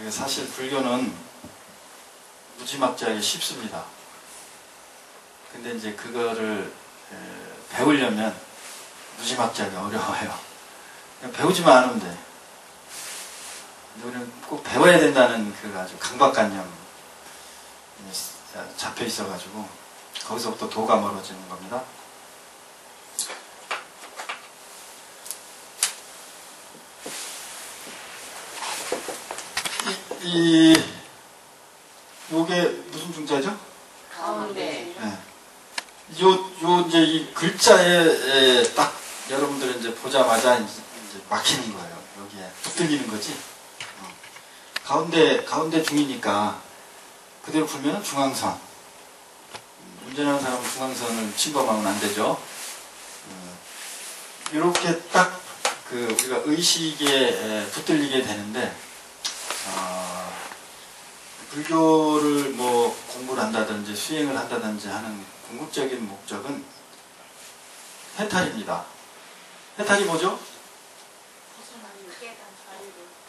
사실 불교는 무지막지하게 쉽습니다. 근데 이제 그거를 배우려면 무지막지하게 어려워요. 그냥 배우지만 않으면 돼. 우리는 꼭 배워야 된다는 그 아주 강박관념 잡혀 있어가지고 거기서부터 도가 멀어지는 겁니다. 요게 무슨 중자죠? 가운데. 네. 이제 이 글자에 딱 여러분들은 이제 보자마자 이제 막히는 거예요. 여기에 툭 들리는 거지. 가운데 중이니까 그대로 풀면 중앙선. 운전하는 사람은 중앙선을 침범하면 안 되죠. 이렇게 딱 우리가 의식에 붙들리게 되는데, 불교를 뭐 공부를 한다든지 수행을 한다든지 하는 궁극적인 목적은 해탈입니다. 해탈이 뭐죠?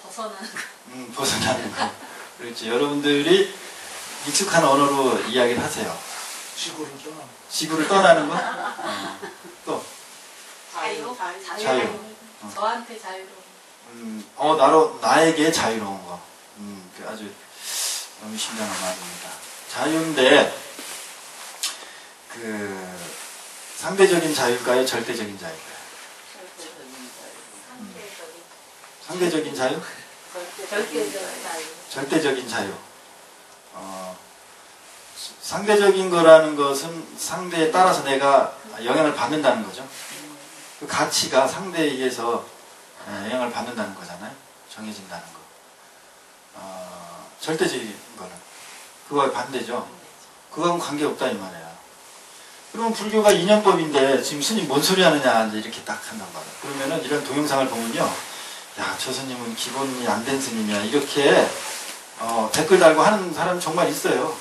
벗어나는 거. 벗어나는 거. 그렇지. 여러분들이 익숙한 언어로 이야기를 하세요. 지구를 떠나는 거? 또? 자유. 자유. 저한테 자유로운. 나에게 자유로운 거. 아주 너무 심장한 말입니다. 자유인데, 상대적인 자유일까요? 절대적인 자유일까요? 상대적인 자유? 절대적인 자유. 상대적인 거라는 것은 상대에 따라서 내가 영향을 받는다는 거죠. 그 가치가 상대에 의해서 영향을 받는다는 거잖아요. 정해진다는 거. 절대적인 거는 그거와 반대죠. 그거하고는 관계없다 이 말이에요. 그러면 불교가 이념법인데 지금 스님 뭔 소리 하느냐 이제 이렇게 딱 한단 말이에요. 그러면은 이런 동영상을 보면요, 야, 저 스님은 기본이 안 된 스님이야 이렇게 댓글 달고 하는 사람 정말 있어요.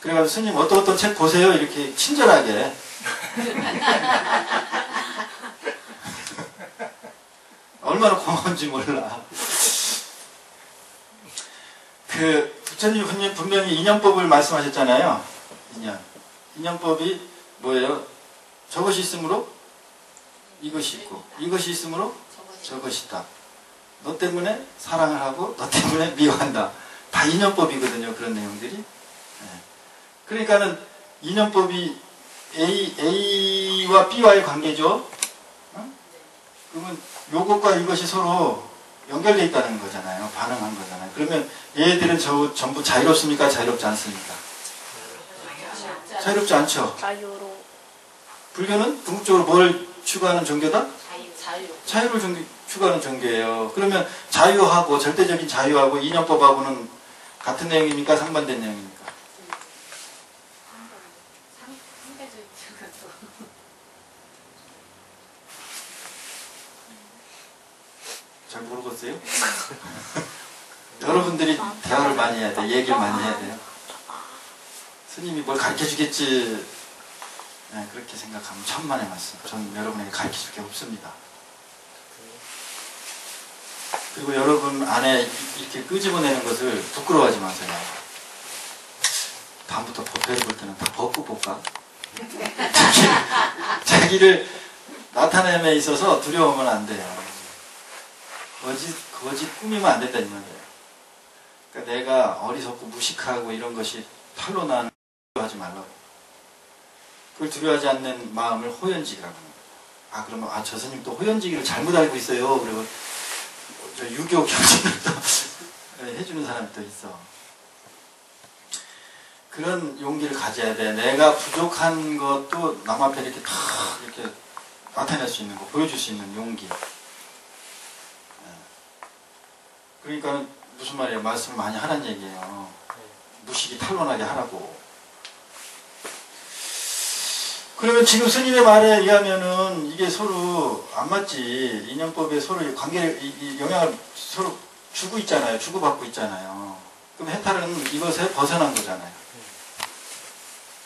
그래가지고 스님 어떤 책 보세요 이렇게 친절하게 얼마나 고마운지 몰라. 부처님 분명히 이념법을 말씀하셨잖아요. 이념법이 뭐예요? 저것이 있으므로 이것이 있고, 이것이 있으므로 저것이 있다. 너 때문에 사랑을 하고 너 때문에 미워한다. 다 이념법이거든요. 그런 내용들이. 네. 그러니까는 이념법이 A와 B와의 관계죠. 그러면 요것과 이것이 서로 연결되어 있다는 거잖아요. 반응한 거잖아요. 그러면 얘들은 전부 자유롭습니까? 자유롭지 않습니까? 자유롭지 않죠. 불교는 궁극적으로 뭘 추구하는 종교다? 자유를 추구하는 종교예요. 그러면 자유하고 절대적인 자유하고 이념법하고는 같은 내용입니까? 상반된 내용입니까? 잘 모르겠어요? 여러분들이 대화를 많이 해야 돼. 얘기를 많이 해야 돼요. 스님이 뭘 가르쳐 주겠지. 네, 그렇게 생각하면 천만의 말씀. 전 여러분에게 가르쳐 줄 게 없습니다. 그리고 여러분 안에 이렇게 끄집어내는 것을 부끄러워하지 마세요. 다음부터 법회를 볼 때는 다 벗고 볼까? 자기를 나타냄에 있어서 두려우면 안 돼요. 거짓 꾸미면 안 된다는 말이에요. 그러니까 내가 어리석고 무식하고 이런 것이 탈로 나는 하지 말라고. 그걸 두려워하지 않는 마음을 호연직이라고 합니다. 그러면 저 스님 또 호연직이를 잘못 알고 있어요. 그리고 저 유교 교진을 또 해주는 사람이 또 있어. 그런 용기를 가져야 돼. 내가 부족한 것도 남 앞에 이렇게 나타낼 수 있는 거, 보여줄 수 있는 용기. 그러니까 무슨 말이에요? 말씀을 많이 하라는 얘기예요. 무식이 탄론하게 하라고. 그러면 지금 스님의 말에 의하면은 이게 서로 안 맞지. 인연법에 서로 관계를, 영향을 서로 주고 있잖아요. 주고받고 있잖아요. 그럼 해탈은 이것에 벗어난 거잖아요.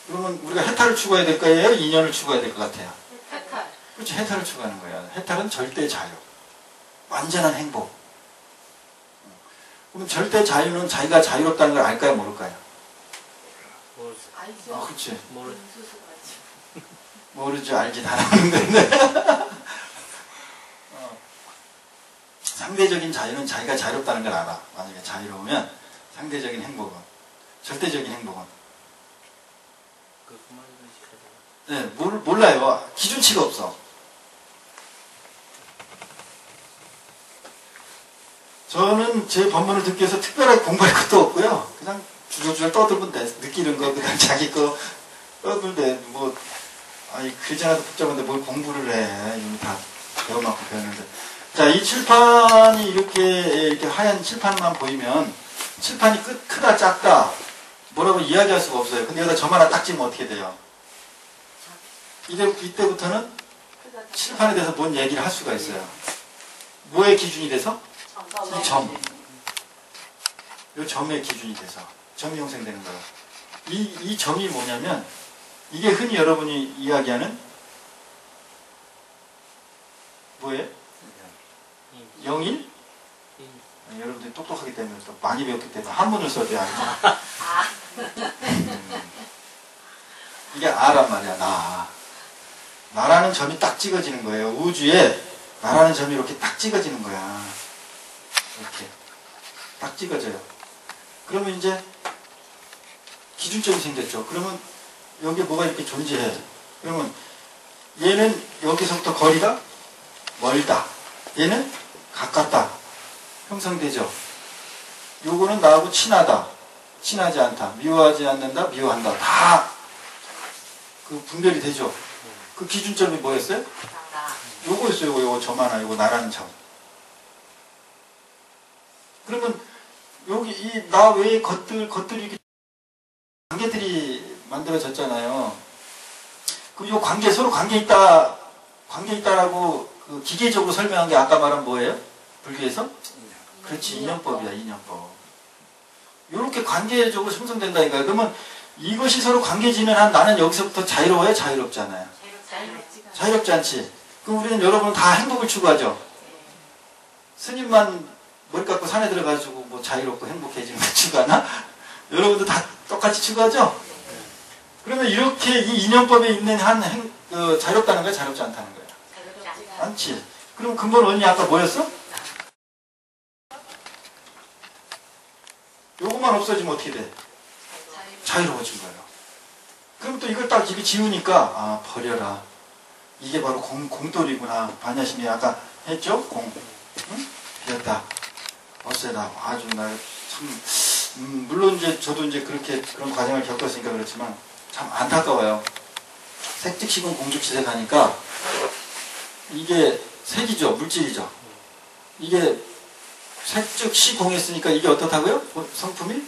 그러면 우리가 해탈을 추구해야 될 거예요? 인연을 추구해야 될 것 같아요? 해탈. 그렇지. 해탈을 추구하는 거야. 해탈은 절대 자유. 완전한 행복. 그럼 절대 자유는 자기가 자유롭다는 걸 알까요, 모를까요? 알죠. 아, 그렇지. 수수하지. 모르죠. 알지 다 나오는데. 상대적인 자유는 자기가 자유롭다는 걸 알아. 만약에 자유로우면 상대적인 행복은, 절대적인 행복은. 네, 몰라요. 기준치가 없어. 저는 제 본문을 듣기 위해서 특별하게 공부할 것도 없고요. 그냥 주저주저 떠들면 돼. 느끼는 거, 그냥 자기 거 떠들대. 뭐, 아니, 글자 하나도 복잡한데 뭘 공부를 해. 이미 다 배워맞고 배웠는데. 자, 이 칠판이 이렇게 하얀 칠판만 보이면, 칠판이 크다, 작다, 뭐라고 이야기할 수가 없어요. 근데 여기다 점 하나 딱 찍으면 어떻게 돼요? 이때부터는 칠판에 대해서 뭔 얘기를 할 수가 있어요. 뭐의 기준이 돼서? 이 점. 이 점의 기준이 돼서. 점이 형성되는 거예요. 이 점이 뭐냐면, 이게 흔히 여러분이 이야기하는, 뭐예요? 영일? 여러분들이 똑똑하기 때문에 또 많이 배웠기 때문에 한문을 써줘야 알죠. 이게 아란 말이야, 나. 나라는 점이 딱 찍어지는 거예요. 우주에 나라는 점이 이렇게 딱 찍어지는 거야. 이렇게. 딱 찍어져요. 그러면 이제 기준점이 생겼죠. 그러면 여기에 뭐가 이렇게 존재해. 그러면 얘는 여기서부터 거리가 멀다. 얘는 가깝다. 형성되죠. 요거는 나하고 친하다. 친하지 않다. 미워하지 않는다. 미워한다. 다 그 분별이 되죠. 그 기준점이 뭐였어요? 요거였어요. 요거 점 하나. 요거 나라는 점. 그러면 여기 이 나 외의 것들이 관계들이 만들어졌잖아요. 그럼 요 관계 서로 관계있다라고 그 기계적으로 설명한 게 아까 말한 뭐예요? 불교에서? 그렇지, 인연법이야, 인연법. 요렇게 관계적으로 형성된다니까요. 그러면 이것이 서로 관계지는 한 나는 여기서부터 자유로워요? 자유롭지 않아요? 자유롭지 않지. 그럼 우리는 여러분 다 행복을 추구하죠? 스님만 머리 깎고 산에 들어가지고 뭐 자유롭고 행복해지는 거 추구하나? 여러분도 다 똑같이 추구하죠? 그러면 이렇게 이 인연법에 있는 한 자유롭다는 거야? 자유롭지 않다는 거야? 않지. 그럼 근본 원인이 아까 뭐였어? 요것만 없어지면 어떻게 돼? 자유로워진 거예요. 그럼 또 이걸 딱 이렇게 지우니까 아 버려라. 이게 바로 공돌이구나. 반야심이 아까 했죠? 응? 비었다. 없애다. 아주 나 참 물론 이제 저도 이제 그런 과정을 겪었으니까 그렇지만 참 안타까워요. 색즉시공 공즉시색 하니까 이게 색이죠. 물질이죠. 이게 색즉시공했으니까 이게 어떻다고요? 성품이?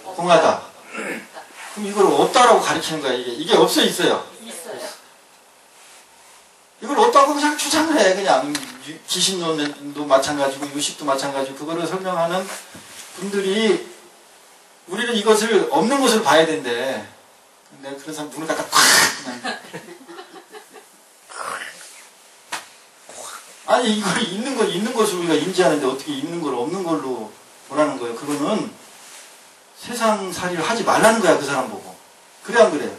공하다. 그럼 이걸 없다라고 가르치는 거야. 이게 없어 있어요. 이걸 없다고 그냥 주장을 해. 그냥 기신론도 마찬가지고 유식도 마찬가지고 그거를 설명하는 분들이 우리는 이것을 없는 것을 봐야 된대. 근데 그런 사람 눈을 갖다 콱 그냥 아니 이거 있는 것을 우리가 인지하는데 어떻게 있는 걸 없는 걸로 보라는 거예요. 그거는 세상살이를 하지 말라는 거야. 그 사람 보고. 그래 안 그래요?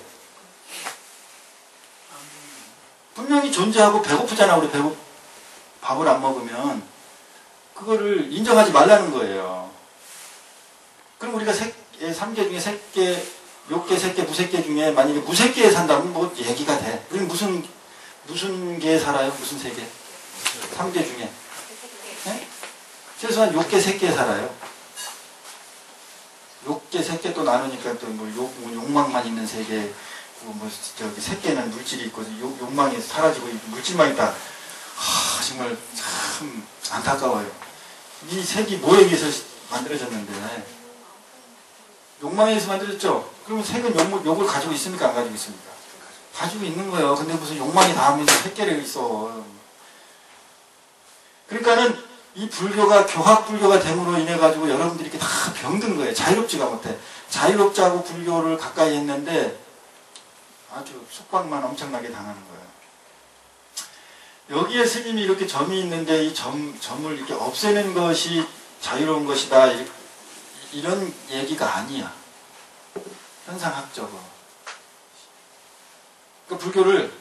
분명히 존재하고 배고프잖아. 우리 밥을 안 먹으면 그거를 인정하지 말라는 거예요. 그럼 우리가 3개 중에 3개, 6개, 3개, 무색개 중에 만약에 무색개에 산다면 뭐 얘기가 돼. 우리는 무슨 개에 살아요? 무슨 세계? 3개 중에. 네? 최소한 6개, 3개에 살아요. 6개, 3개 또 나누니까 또 뭐 욕망만 있는 세계, 뭐 저기 3개는 물질이 있고 욕망이 사라지고 물질만 있다. 정말 참 안타까워요. 이 색이 뭐에 의해서 만들어졌는데 욕망에 의해서 만들어졌죠? 그러면 색은 욕을 가지고 있습니까? 안 가지고 있습니까? 가지고 있는 거예요. 근데 무슨 욕망이 닿으면서 색계를 있어. 그러니까는 이 불교가 교학불교가 됨으로 인해 가지고 여러분들이 이렇게 다 병든 거예요. 자유롭지가 못해. 자유롭지 않고 불교를 가까이 했는데 아주 속박만 엄청나게 당하는 거예요. 여기에 스님이 이렇게 점이 있는데 이 점을 이렇게 없애는 것이 자유로운 것이다 이런 얘기가 아니야. 현상학적으로. 그러니까 불교를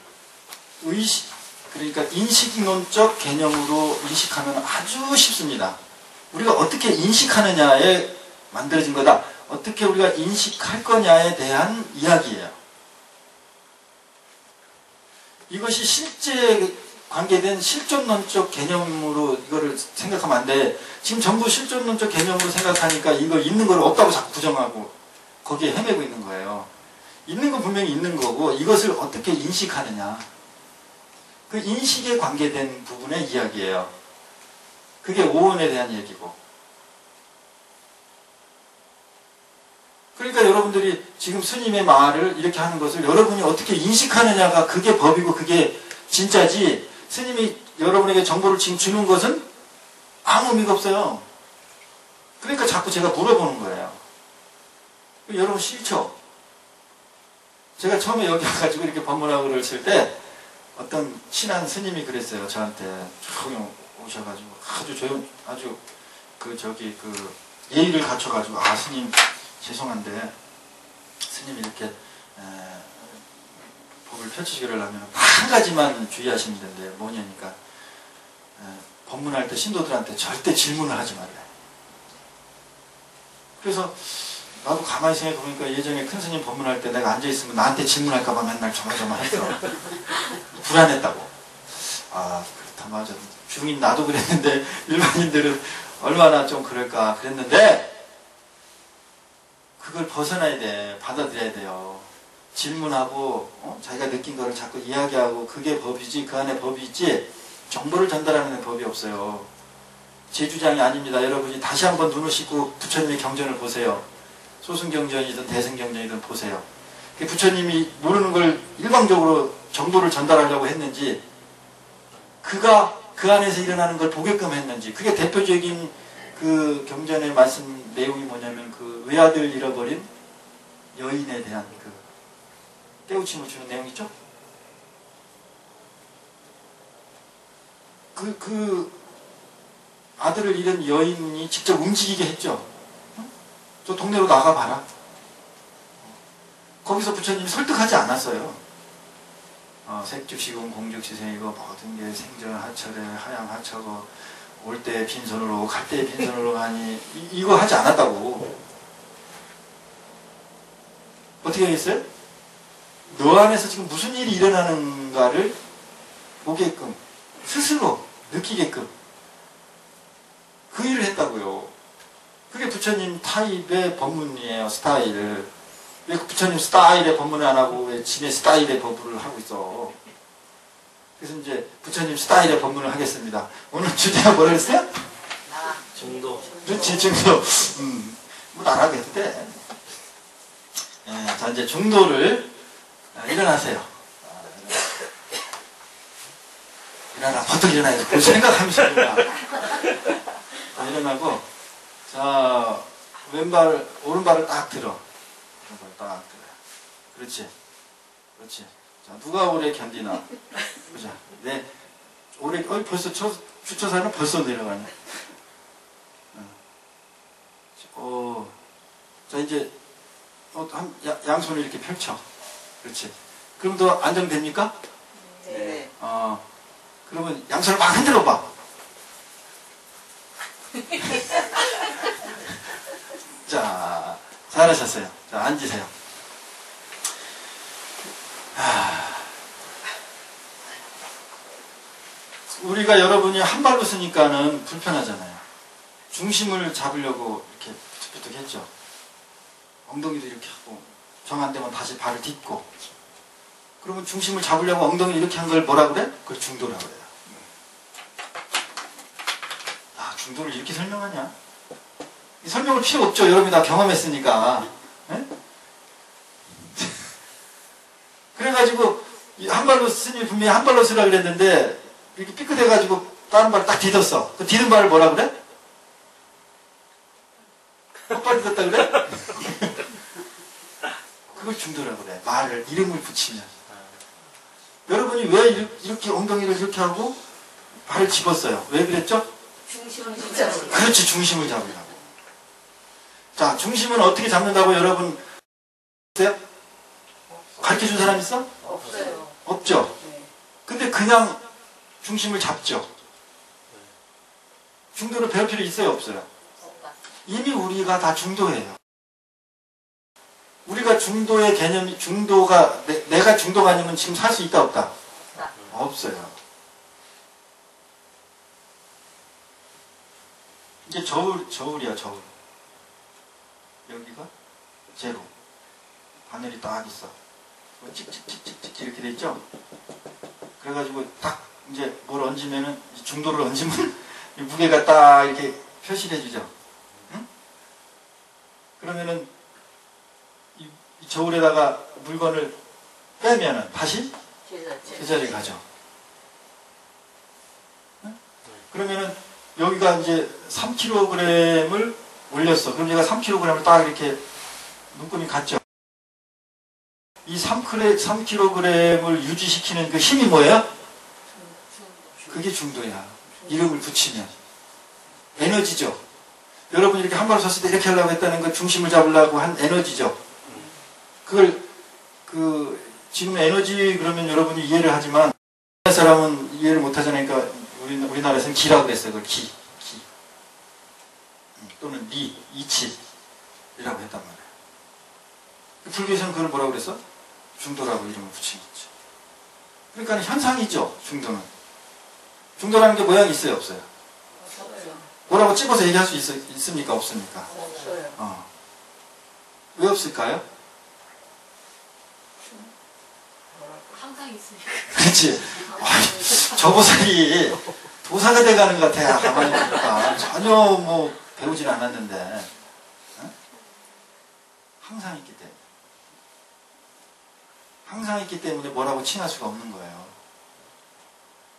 그러니까 인식론적 개념으로 인식하면 아주 쉽습니다. 우리가 어떻게 인식하느냐에 만들어진 거다. 어떻게 우리가 인식할 거냐에 대한 이야기예요. 이것이 실제 관계된 실존론적 개념으로 이거를 생각하면 안 돼. 지금 전부 실존론적 개념으로 생각하니까 이거 있는 걸 없다고 자꾸 부정하고 거기에 헤매고 있는 거예요. 있는 건 분명히 있는 거고 이것을 어떻게 인식하느냐. 그 인식에 관계된 부분의 이야기예요. 그게 오온에 대한 얘기고. 그러니까 여러분들이 지금 스님의 말을 이렇게 하는 것을 여러분이 어떻게 인식하느냐가 그게 법이고 그게 진짜지, 스님이 여러분에게 정보를 지금 주는 것은 아무 의미가 없어요. 그러니까 자꾸 제가 물어보는 거예요. 여러분 싫죠? 제가 처음에 여기 와가지고 이렇게 법문학을 쓸 때 어떤 친한 스님이 그랬어요. 저한테 조용히 오셔가지고 아주 예의를 갖춰가지고, 아 스님 죄송한데 스님이 이렇게 법을 펼치기를 하면 한 가지만 주의하시면 된대요. 뭐냐니까 법문할 때 신도들한테 절대 질문을 하지 말래. 그래서 나도 가만히 생각해보니까 예전에 큰 스님 법문할 때 내가 앉아있으면 나한테 질문할까봐 맨날 조마조마했어. 불안했다고. 아 그렇다 맞아. 중인 나도 그랬는데 일반인들은 얼마나 좀 그럴까 그랬는데 그걸 벗어나야 돼. 받아들여야 돼요. 질문하고 자기가 느낀 거를 자꾸 이야기하고 그게 법이지, 그 안에 법이 있지 정보를 전달하는 법이 없어요. 제 주장이 아닙니다. 여러분이 다시 한번 눈을 씻고 부처님의 경전을 보세요. 소승경전이든 대승경전이든 보세요. 부처님이 모르는 걸 일방적으로 정보를 전달하려고 했는지, 그가 그 안에서 일어나는 걸 보게끔 했는지, 그게 대표적인 그 경전의 말씀 내용이 뭐냐면 그 외아들 잃어버린 여인에 대한 그 깨우침을 주는 내용 있죠? 그 아들을 잃은 여인이 직접 움직이게 했죠. 저 동네로 나가봐라. 거기서 부처님이 설득하지 않았어요. 색즉시공 공즉시생이고 모든 게 생전 하철에 하양 하처고 올 때 빈손으로 갈 때 빈손으로 가니 이거 하지 않았다고. 어떻게 하겠어요? 너 안에서 지금 무슨 일이 일어나는가를 보게끔 스스로 느끼게끔 그 일을 했다고요. 그게 부처님 타입의 법문이에요. 스타일. 왜 부처님 스타일의 법문을 안 하고 왜 지네 스타일의 법문을 하고 있어? 그래서 이제 부처님 스타일의 법문을 하겠습니다. 오늘 주제가 뭐라 그랬어요? 중도. 그렇지, 중도. 뭐 나라고 해도 돼. 자, 이제 중도를 일어나세요. 일어나, 버뜩 일어나야지. 그 생각하면서 일어나. 일어나고, 자, 왼발, 오른발을 딱 들어. 오른발 딱 들어. 그렇지. 그렇지. 자, 누가 오래 견디나. 보자. 네. 오래, 벌써 주처사는 벌써 내려가네. 자, 이제, 양손을 이렇게 펼쳐. 그렇지. 그럼 더 안정됩니까? 네. 그러면 양손을 막 흔들어 봐. 자, 잘하셨어요. 자, 앉으세요. 우리가 여러분이 한 발로 쓰니까는 불편하잖아요. 중심을 잡으려고 이렇게 부툭부툭 했죠. 엉덩이도 이렇게 하고, 정 안 되면 다시 발을 딛고. 그러면 중심을 잡으려고 엉덩이 이렇게 한 걸 뭐라 그래? 그걸 중도라고 그래요. 중도를 이렇게 설명하냐? 설명을 필요 없죠. 여러분이 다 경험했으니까. 에? 그래가지고 한 발로 스님이 분명히 한 발로 쓰라 그랬는데 이렇게 삐끗해가지고 다른 발을 딱 디뎠어. 그 디든 발을 뭐라 그래? 헛발 디뎠다 그래? 그걸 중도라고 그래. 말을 이름을 붙이면. 여러분이 왜 이렇게 엉덩이를 이렇게 하고 발을 집었어요? 왜 그랬죠? 중심을 잡는 그렇지, 중심을 잡으려고. 자, 중심은 어떻게 잡는다고 여러분 있어요? 가르쳐준 사람 있어? 없어요. 없죠? 네. 근데 그냥 중심을 잡죠. 중도를 배울 필요 있어요, 없어요? 이미 우리가 다 중도예요. 우리가 중도의 개념이, 중도가, 내가 중도가 아니면 지금 살 수 있다, 없다? 없어요. 이게 저울이야, 저울. 여기가 제로. 바늘이 딱 있어. 찍찍찍찍찍 이렇게 돼 있죠? 그래가지고 딱 이제 뭘 얹으면은, 중도를 얹으면 이 무게가 딱 이렇게 표시를 해주죠. 응? 그러면은 이 저울에다가 물건을 빼면은 다시 제자리에 가죠. 응? 그러면은 여기가 이제 3kg을 올렸어. 그럼 얘가 3kg을 딱 이렇게 눈금이 갔죠. 이 3kg을 유지시키는 그 힘이 뭐예요? 그게 중도야. 이름을 붙이면. 에너지죠. 여러분이 이렇게 한 발을 섰을 때 이렇게 하려고 했다는 건 중심을 잡으려고 한 에너지죠. 그걸, 지금 에너지 그러면 여러분이 이해를 하지만, 우리나라 사람은 이해를 못 하잖아요. 그러니까 우리나라에서는 기라고 그랬어요. 그걸 기. 또는 이치라고 했단 말이에요. 불교에서는 그걸 뭐라고 그랬어? 중도라고 이름을 붙인 거죠. 그러니까 현상이죠, 중도는. 중도라는 게 모양이 있어요, 없어요? 뭐라고 찝어서 얘기할 수 있습니까, 없습니까? 없어요. 왜 없을까요? 항상 있으니까. 그렇지. 저 보살이 도사가 돼가는 것 같아요, 가만히 보니까. 전혀 뭐 배우질 않았는데. 응? 항상 있기 때문에. 항상 있기 때문에 뭐라고 칭할 수가 없는 거예요.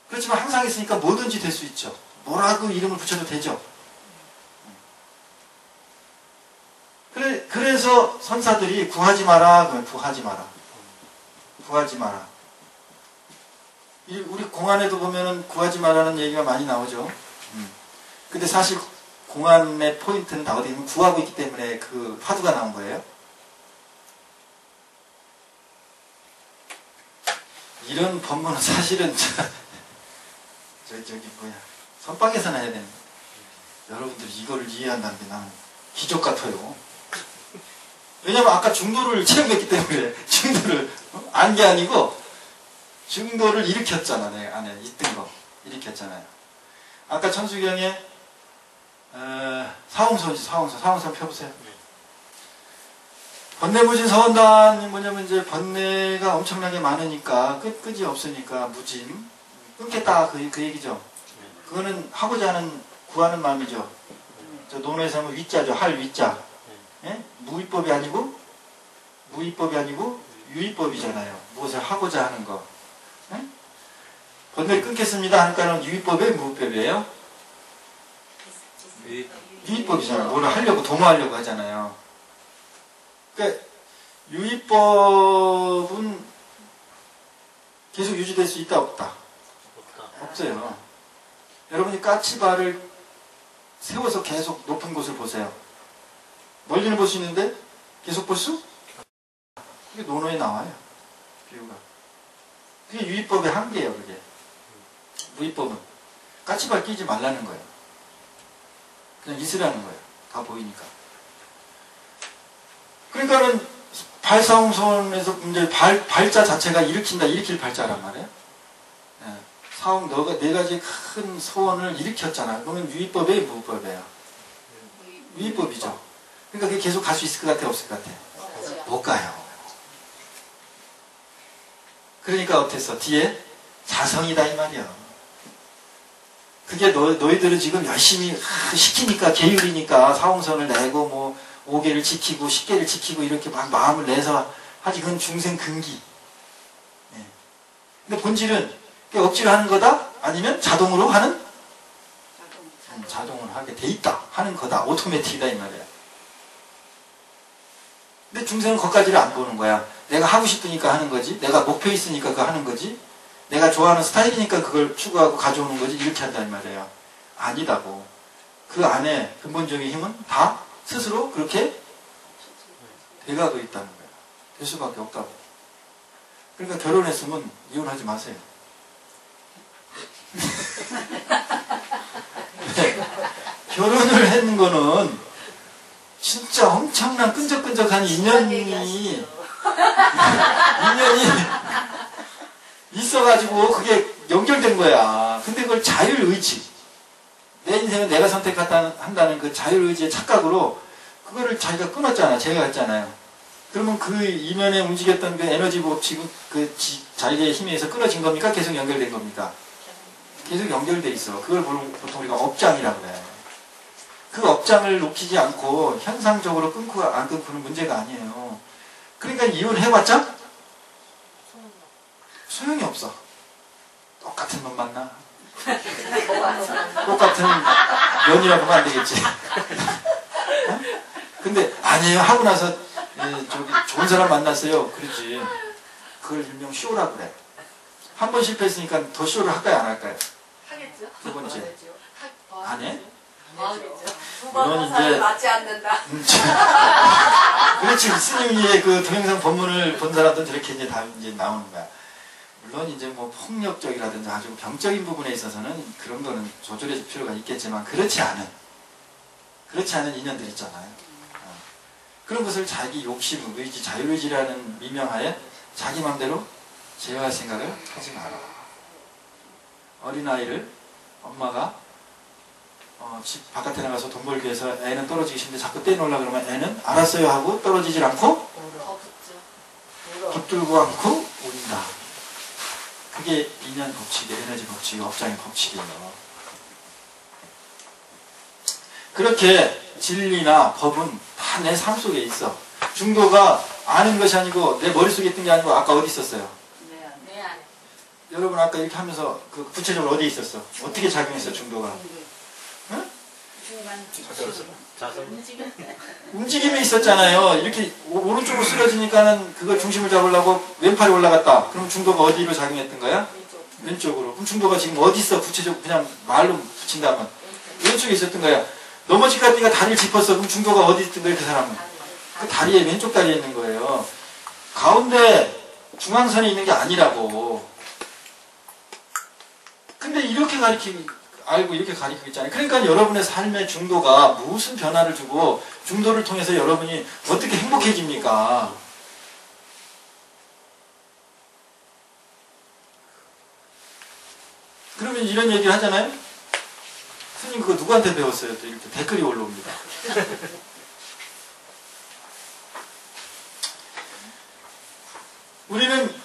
그렇지만 항상 있으니까 뭐든지 될 수 있죠. 뭐라고 이름을 붙여도 되죠. 그래서 선사들이 구하지 마라. 그러면 구하지 마라. 구하지 마라. 우리 공안에도 보면은 구하지 마라는 얘기가 많이 나오죠. 근데 사실 공안의 포인트는 다 어디 있냐면 구하고 있기 때문에 그 화두가 나온 거예요. 이런 법문은 사실은 저기 뭐야 선방에서나 해야 되는 여러분들이 이거를 이해한다는 게 나는 기적 같아요. 왜냐면 아까 중도를 체험했기 때문에 중도를 안 게 아니고 중도를 일으켰잖아. 내 안에 있던 거 일으켰잖아요. 아까 천수경에 사홍선 펴보세요. 번뇌무진 서원단이 뭐냐면 이제 번뇌가 엄청나게 많으니까 끝이 없으니까 무진 끊겠다 그 얘기죠. 그거는 하고자 하는 구하는 마음이죠. 저 논어에서 하면 위자죠. 할 위자. 예? 무위법이 아니고 유위법이잖아요. 무엇을 하고자 하는 거. 예? 번뇌를 끊겠습니다 하니까는 유위법이에요, 무위법이에요? 유위법이잖아요. 뭐를 하려고 도모하려고 하잖아요. 그러니까 유위법은 계속 유지될 수 있다 없다? 없어요. 여러분이 까치발을 세워서 계속 높은 곳을 보세요. 멀리는 볼 수 있는데 계속 볼 수? 그게 논어에 나와요. 비유가. 그게 유위법의 한계예요. 그게. 무위법은 까치발 끼지 말라는 거예요. 그냥 있으라는 거예요. 다 보이니까. 그러니까는 발사홍선에서 이제 발자 자체가 일으킬 발자란 말이에요. 예. 사홍 네 가지 큰 소원을 일으켰잖아. 그러면 유위법이에요, 무위법이에요? 유위법이죠. 그러니까 그게 계속 갈 수 있을 것 같아, 없을 것 같아? 못 가요. 그러니까 어땠어? 뒤에 자성이다 이 말이야. 그게 너희들은 지금 열심히 시키니까 계율이니까 사홍선을 내고 뭐 5개를 지키고 10개를 지키고 이렇게 막 마음을 내서 하지. 그건 중생 근기. 예. 근데 본질은 억지로 하는 거다? 아니면 자동으로 하는? 자동으로 하게 돼 있다 하는 거다. 오토매틱이다 이 말이야. 근데 중생은 거기까지를 안 보는 거야. 내가 하고 싶으니까 하는 거지. 내가 목표 있으니까 그거 하는 거지. 내가 좋아하는 스타일이니까 그걸 추구하고 가져오는 거지. 이렇게 한다 이 말이에요. 아니다고. 그 안에 근본적인 힘은 다 스스로 그렇게 돼가고 있다는 거야. 될 수밖에 없다고. 그러니까 결혼했으면 이혼하지 마세요. 결혼을 했는 거는 진짜 엄청난 끈적끈적한 인연이 있어가지고 그게 연결된 거야. 근데 그걸 자율의지, 내 인생은 내가 선택한다는 그 자율의지의 착각으로 그거를 자기가 끊었잖아. 제거했잖아요. 그러면 그 이면에 움직였던 그 에너지 법칙은 그 자기의 힘에 의해서 끊어진 겁니까? 계속 연결된 겁니까? 계속 연결돼 있어. 그걸 보통 우리가 업장이라고 그래. 그 업장을 높이지 않고 현상적으로 끊고 안 끊고는 문제가 아니에요. 그러니까 이혼해봤자 소용이 없어. 똑같은 놈 만나. 똑같은 년이라고 하면 안 되겠지. 어? 근데 아니에요. 하고 나서 저기 좋은 사람 만났어요. 그러지. 그걸 일명 쇼라고 그래. 한 번 실패했으니까 더 쇼를 할까요? 안 할까요? 하겠죠? 두 번째. 안 해? 하겠죠. 물론 이제 맞지 않는다. 그렇지. 스님의 그 동영상 본문을 본 사람들은 저렇게 이제 다 이제 나오는 거야. 물론 이제 뭐 폭력적이라든지 아주 병적인 부분에 있어서는 그런 거는 조절해줄 필요가 있겠지만 그렇지 않은 인연들 있잖아요. 그런 것을 자기 욕심, 의지, 자율의지라는 미명하에 자기 맘대로 제어할 생각을 하지 마라. 어린아이를 엄마가 집 바깥에 나가서 돈 벌기 위해서 애는 떨어지기 싫은데 자꾸 떼놓으려고 그러면 애는 알았어요 하고 떨어지질 않고 더 붙죠. 붙들고 않고 운다. 그게 인연 법칙이에요. 에너지 법칙, 업장의 법칙이에요. 그렇게 진리나 법은 다 내 삶 속에 있어. 중도가 아는 것이 아니고 내 머릿속에 있던 게 아니고 아까 어디 있었어요? 내 안에. 여러분 아까 이렇게 하면서 그 구체적으로 어디 있었어? 어떻게 작용했어 중도가? 응? 움직임이 있었잖아요. 이렇게 오른쪽으로 쓰러지니까는 그걸 중심을 잡으려고 왼팔이 올라갔다. 그럼 중도가 어디로 작용했던 거야? 왼쪽으로. 그럼 중도가 지금 어디 있어? 구체적으로 그냥 말로 붙인다면 왼쪽에 있었던 거야. 넘어질까 니가 다리를 짚었어. 그럼 중도가 어디 있던 거야? 그 사람은 그 다리에 왼쪽 다리에 있는 거예요. 가운데 중앙선에 있는 게 아니라고. 근데 이렇게 알고 이렇게 가리키고 있잖아요. 그러니까 여러분의 삶의 중도가 무슨 변화를 주고 중도를 통해서 여러분이 어떻게 행복해집니까? 그러면 이런 얘기를 하잖아요. 스님 그거 누구한테 배웠어요? 또 이렇게 댓글이 올라옵니다. 우리는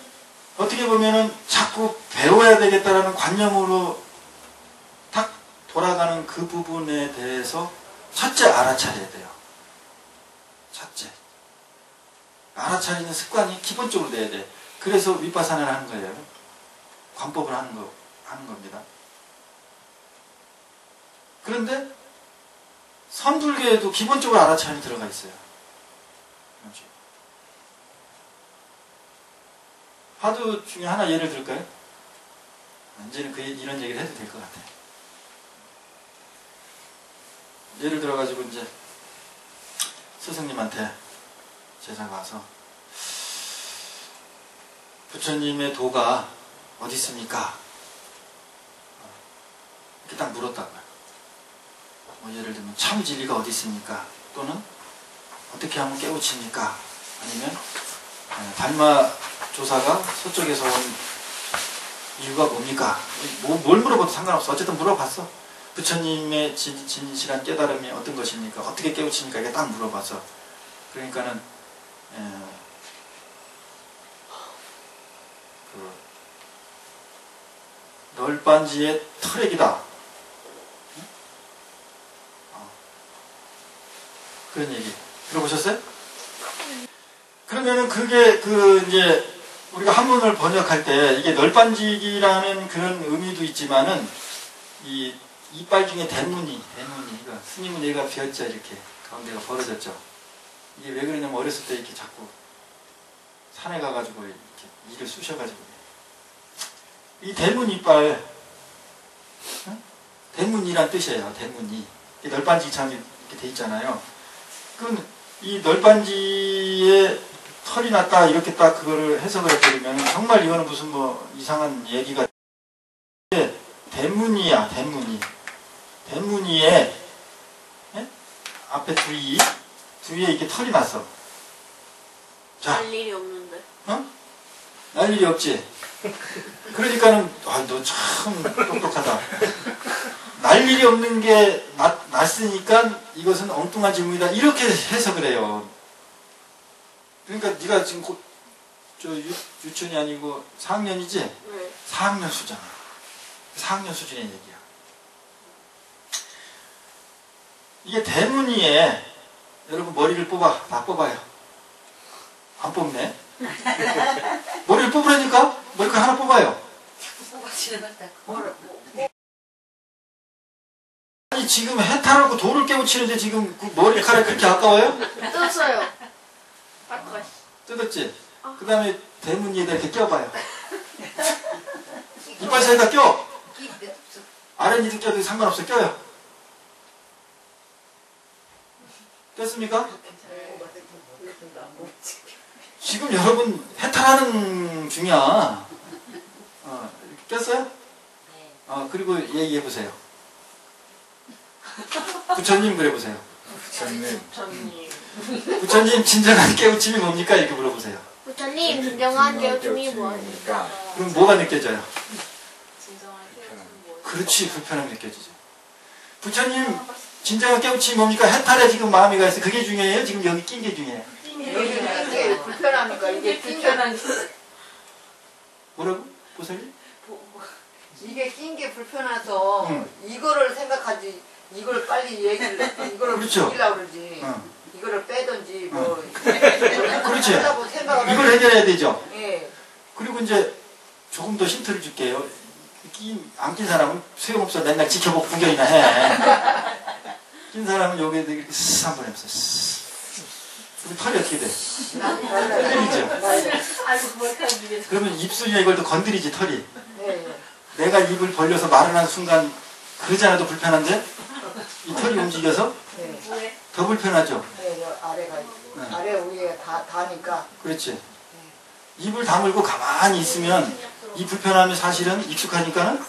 어떻게 보면은 자꾸 배워야 되겠다라는 관념으로 딱 돌아가는 그 부분에 대해서 첫째 알아차려야 돼요. 첫째. 알아차리는 습관이 기본적으로 돼야 돼. 그래서 윗바사나를 하는 거예요. 관법을 하는 겁니다. 그런데 선불교에도 기본적으로 알아차림이 들어가 있어요. 그렇지. 화두 중에 하나 예를 들까요? 이제는 이런 얘기를 해도 될 것 같아요. 예를 들어가지고 이제 스승님한테 제자가 와서 부처님의 도가 어디 있습니까? 이렇게 딱 물었다고요. 뭐 예를 들면 참 진리가 어디 있습니까? 또는 어떻게 하면 깨우칩니까? 아니면 달마 조사가 서쪽에서 온 이유가 뭡니까? 뭘 물어봐도 상관없어. 어쨌든 물어봤어. 부처님의 진실한 깨달음이 어떤 것입니까? 어떻게 깨우칩니까? 이게 딱 물어봐서. 그러니까는 널빤지의 터렉이다. 그런 얘기 들어보셨어요? 그러면은 그게 이제 우리가 한문을 번역할 때 이게 널빤지기라는 그런 의미도 있지만은 이 이빨 중에 대문이 그러니까 스님은 얘가 비었죠. 이렇게 가운데가 벌어졌죠. 이게 왜 그러냐면 어렸을 때 이렇게 자꾸 산에 가가지고 이렇게 이를 쑤셔가지고 이 대문 이빨 대문이란 뜻이에요. 대문이. 널빤지처럼 이렇게 돼 있잖아요. 그럼 이 널빤지에 털이 났다 이렇게 딱 그거를 해석을 해버리면 정말 이거는 무슨 뭐 이상한 얘기가 대문이야. 대문이에 예? 앞에 두위에 이렇게 털이 났어. 자, 할 일이 없는데. 어? 날 일이 없지. 그러니까는 너 참 똑똑하다. 날 일이 없는 게 났으니까 이것은 엉뚱한 질문이다. 이렇게 해석을 해요. 그러니까 네가 지금 곧 유치원이 아니고 4학년이지? 네. 4학년 수잖아. 4학년 수준의 얘기야. 이게 대문이에 여러분 머리를 뽑아. 다 뽑아요. 안 뽑네. 머리를 뽑으라니까? 머리카락 하나 뽑아요. 아니 지금 해탈하고 돌을 깨우치는데 지금 그 머리카락이 그렇게 아까워요? 떴어요. 아까. 뜯었지? 그 다음에 대문위에다 이렇게 껴봐요. 이빨 사이에다 껴! 아랫니도 껴도 상관없어. 껴요. 꼈습니까? 지금 여러분 해탈하는 중이야. 이렇게 꼈어요? 그리고 얘기해보세요. 부처님 그래보세요. 부처님 진정한 깨우침이 뭡니까? 이렇게 물어보세요. 부처님 진정한 깨우침이 무엇입니까? 그럼 뭐가 느껴져요? 진정한 깨우침은 뭐예요? 그렇지, 불편함이 느껴지죠. 부처님 진정한 깨우침이 뭡니까? 해탈에 지금 마음이 가 있어. 그게 중요해요? 지금 여기 낀 게 중요해요? 이게 불편하니까 이게 불편한 뭐라고? 보살님? 이게 낀 게 불편해서 응. 이거를 생각하지 이걸 빨리 얘기를 이거를 그렇죠. 죽이려고 그러지 응. 이거를 빼든지 뭐 그렇지. 하려고 생각을 이걸 해결해야 되죠. 예. 그리고 이제 조금 더 힌트를 줄게요. 안 낀 사람은 소용없어. 맨날 지켜보고 구경이나 해. 낀 사람은 여기에 이렇게 스스 한번 해보세요. 스스. 그럼 털이 어떻게 돼? 건드리죠. 아이고 머리카락이 그러면 입술이나 이걸 또 건드리지, 털이. 예. 내가 입을 벌려서 말을 하는 순간 그러지 않아도 불편한데? 이 털이 움직여서 예. 뭐해? 더 불편하죠. 예. 아래가 네. 아래 위에 다 다니까 그렇지. 입을 다물고 가만히 있으면 이 불편함이 사실은 익숙하니까는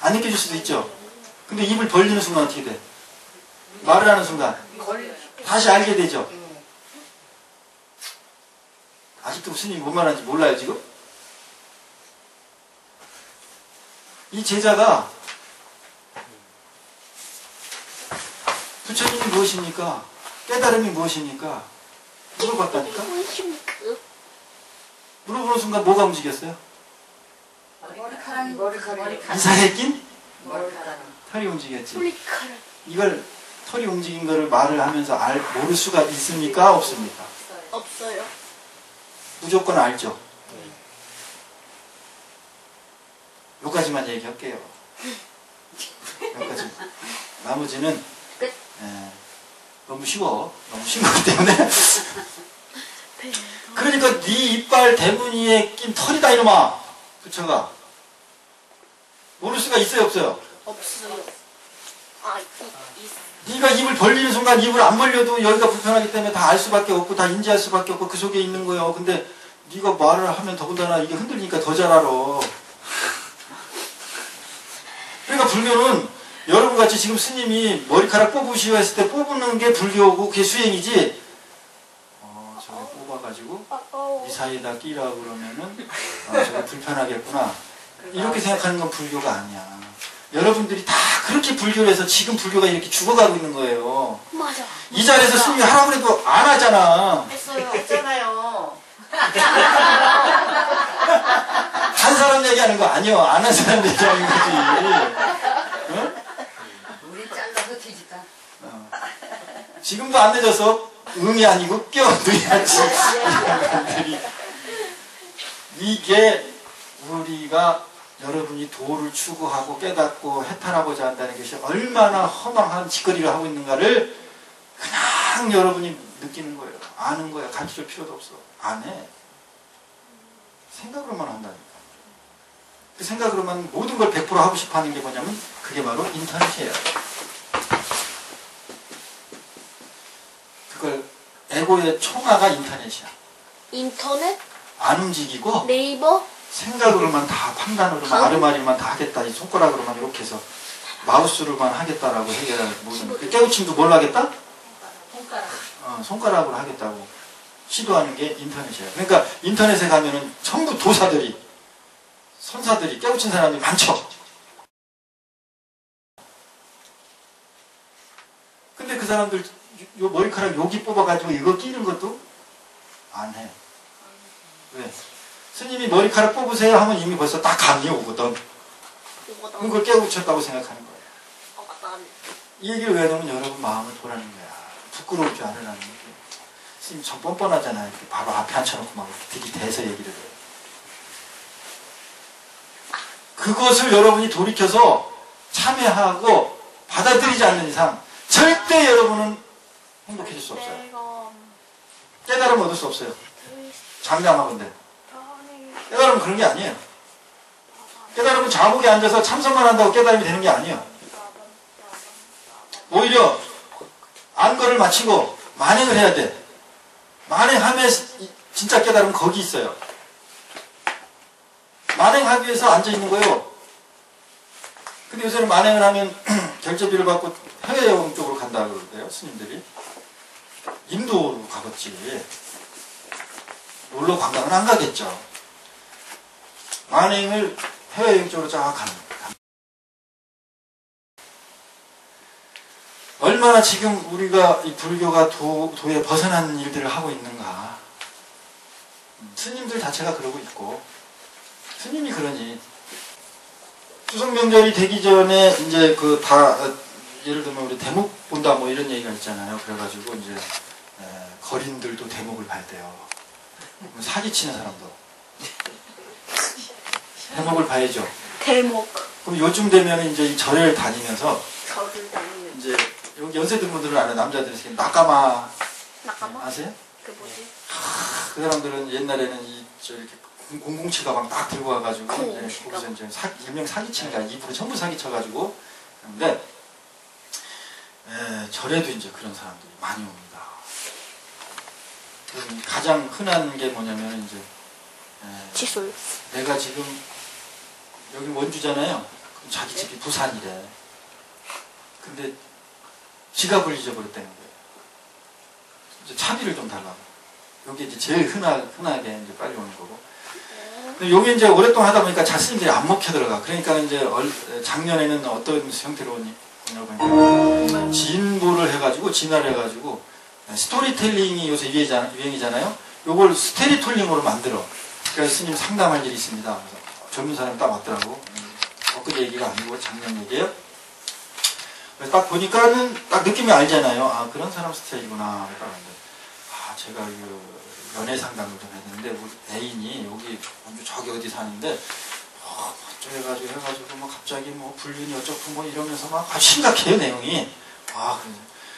안 느껴질 수도 있죠. 근데 입을 벌리는 순간 어떻게 돼? 말을 하는 순간 다시 알게 되죠. 예. 아직도 스님이 뭔 말하는지 몰라요 지금? 이 제자가 부처님이 무엇입니까? 깨달음이 무엇입니까? 물어봤다니까? 물어보는 순간 뭐가 움직였어요? 머리카락이 이사에 낀? 머리카락 털이 움직였지. 이걸 털이 움직인 거를 말을 하면서 모를 수가 있습니까? 없습니까? 없어요. 무조건 알죠. 여기까지만 얘기할게요. 여기까지. 나머지는 끝. 너무 쉬워. 너무 쉬운 거기 때문에. 그러니까 네 이빨 대문이에 낀 털이다 이놈아. 부처가. 모를 수가 있어요 없어요? 없어요. 아, 네가 입을 벌리는 순간 입을 안 벌려도 여기가 불편하기 때문에 다 알 수밖에 없고 다 인지할 수밖에 없고 그 속에 있는 거예요. 근데 네가 말을 하면 더군다나 이게 흔들리니까 더 잘 알아. 그러니까 불교는 여러분 같이 지금 스님이 머리카락 뽑으시오 했을 때 뽑는 게 불교고 그게 수행이지. 저기 뽑아가지고 이 사이에다 끼라고 그러면은 저거 불편하겠구나. 이렇게 생각하는 건 불교가 아니야. 여러분들이 다 그렇게 불교를 해서 지금 불교가 이렇게 죽어가고 있는 거예요. 맞아. 이 자리에서 스님이 하라고 해도 안 하잖아. 했어요. 했잖아요. 한 사람 얘기하는 거 아니요. 안 한 사람 얘기하는 거지. 응? 우리 잘라서 뒤지다. 지금도 안 늦어서 응이 아니고 껴들야지. 이게 우리가 여러분이 도를 추구하고 깨닫고 해탈하고자 한다는 것이 얼마나 허망한 짓거리를 하고 있는가를 그냥 여러분이 느끼는 거예요. 아는 거야. 가르쳐줄 필요도 없어. 안 해. 생각으로만 한다니까. 그 생각으로만 모든 걸 100% 하고 싶어 하는 게 뭐냐면 그게 바로 인터넷이에요. 그걸 에고의 총화가 인터넷이야. 인터넷? 안 움직이고 네이버? 생각으로만 다 판단으로만 아르마리만 다 하겠다. 이 손가락으로만 이렇게 해서 마우스로만 하겠다라고 해결할 모든 그 깨우침도 뭘 하겠다? 손가락. 손가락으로 하겠다고 시도하는 게 인터넷이에요. 그러니까 인터넷에 가면은 전부 도사들이 선사들이 깨우친 사람들이 많죠. 근데 그 사람들 요 머리카락 여기 뽑아가지고 이거 끼는 것도 안 해. 왜? 스님이 머리카락 뽑으세요 하면 이미 벌써 딱 감이 오거든. 그럼 그걸 깨우쳤다고 생각하는 거예요. 이 얘기를 왜 하냐면 여러분 마음을 보라는 거야. 부끄러울 줄 알으라는 거예요. 스님 전 뻔뻔하잖아요. 이렇게 바로 앞에 앉혀놓고 막 이렇게 대서 얘기를 해요. 그것을 여러분이 돌이켜서 참여하고 받아들이지 않는 이상 절대 여러분은 행복해질 수 없어요. 깨달음 얻을 수 없어요. 장담하건대. 깨달음은 그런 게 아니에요. 깨달음은 자목에 앉아서 참선만 한다고 깨달음이 되는 게 아니에요. 오히려 안거를 마치고 만행을 해야 돼. 만행하면 진짜 깨달음은 거기 있어요. 만행하기 위해서 앉아있는 거예요. 근데 요새는 만행을 하면 결제비를 받고 해외여행 쪽으로 간다 그러대요. 스님들이. 인도로 가겠지. 놀러 관광은 안 가겠죠. 만행을 해외여행 쪽으로 쫙 가는 거예요. 얼마나 지금 우리가 이 불교가 도에 벗어난 일들을 하고 있는가. 스님들 자체가 그러고 있고 스님이 그러니 추석 명절이 되기 전에 이제 그 다 예를 들면 우리 대목 본다 뭐 이런 얘기가 있잖아요. 그래가지고 이제 거린들도 대목을 봐야 돼요. 사기치는 사람도 대목을 봐야죠. 대목. 그럼 요즘 되면 이제 이 절을 다니면서 절을 다니면. 이제 여기 연세들 분들은 알아요. 남자들은 낙가마 낙가마? 아세요? 그 뭐지? 그 사람들은 옛날에는 이렇게 007 가방 딱 들고 와가지고 이제 007 거기서 이제 일명 사기치니까 입으로 전부 사기쳐가지고 그런데 절에도 이제 그런 사람들이 많이 옵니다. 가장 흔한 게 뭐냐면 이제 칫솔. 내가 지금 여기 원주잖아요. 그럼 자기 집이 부산이래. 근데 지갑을 잊어버렸다는 거예요. 이제 차비를 좀 달라고. 요게 이제 제일 흔하게 이제 빨리 오는 거고. 근데 요게 이제 오랫동안 하다 보니까 자스님들이 안 먹혀 들어가. 그러니까 이제 작년에는 어떤 형태로 오냐고 하니까 진보를 해가지고 진화를 해가지고 스토리텔링이 요새 유행이잖아요. 요걸 스테리톨링으로 만들어. 그래서 스님 상담할 일이 있습니다. 그래서 젊은 사람이 딱 왔더라고. 엊그제 얘기가 아니고 작년 얘기예요. 그래서 딱 보니까는 딱 느낌이 알잖아요. 아, 그런 사람 스타일이구나. 제가 연애 상담을 좀 했는데 우리 애인이 여기 저기 어디 사는데 해가지고 뭐 갑자기 뭐 불륜이 어쩌고 뭐 이러면서 막 심각해요 내용이.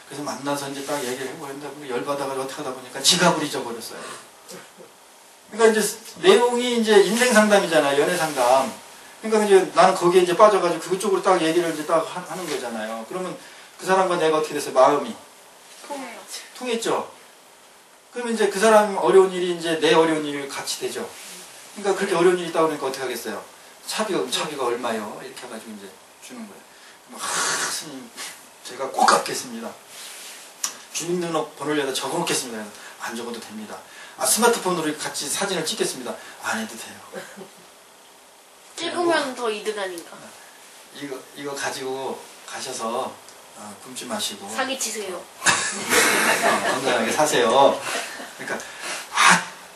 그래서 만나서 이제 딱 얘기를 해보는데 열받아가지고 어떻게 하다 보니까 지갑을 잊어버렸어요. 그러니까 이제 내용이 이제 인생 상담이잖아요. 연애 상담. 그러니까 이제 나는 거기에 이제 빠져가지고 그쪽으로 딱 얘기를 이제 딱 하는 거잖아요. 그러면 그 사람과 내가 어떻게 됐어요? 마음이 통했죠. 그러면 이제 그 사람 어려운 일이 이제 내 어려운 일이 같이 되죠. 그러니까 그렇게 어려운 일이 있다 그러니까 어떻게 하겠어요? 차비가 얼마요? 이렇게 해가지고 이제 주는 거예요. 스님, 제가 꼭 갚겠습니다. 주민등록번호에다 적어놓겠습니다. 안 적어도 됩니다. 스마트폰으로 같이 사진을 찍겠습니다. 안 해도 돼요. 찍으면 더 이득 아닌가? 이거 가지고 가셔서 굶지 마시고 사기치세요. 건강하게 사세요. 그러니까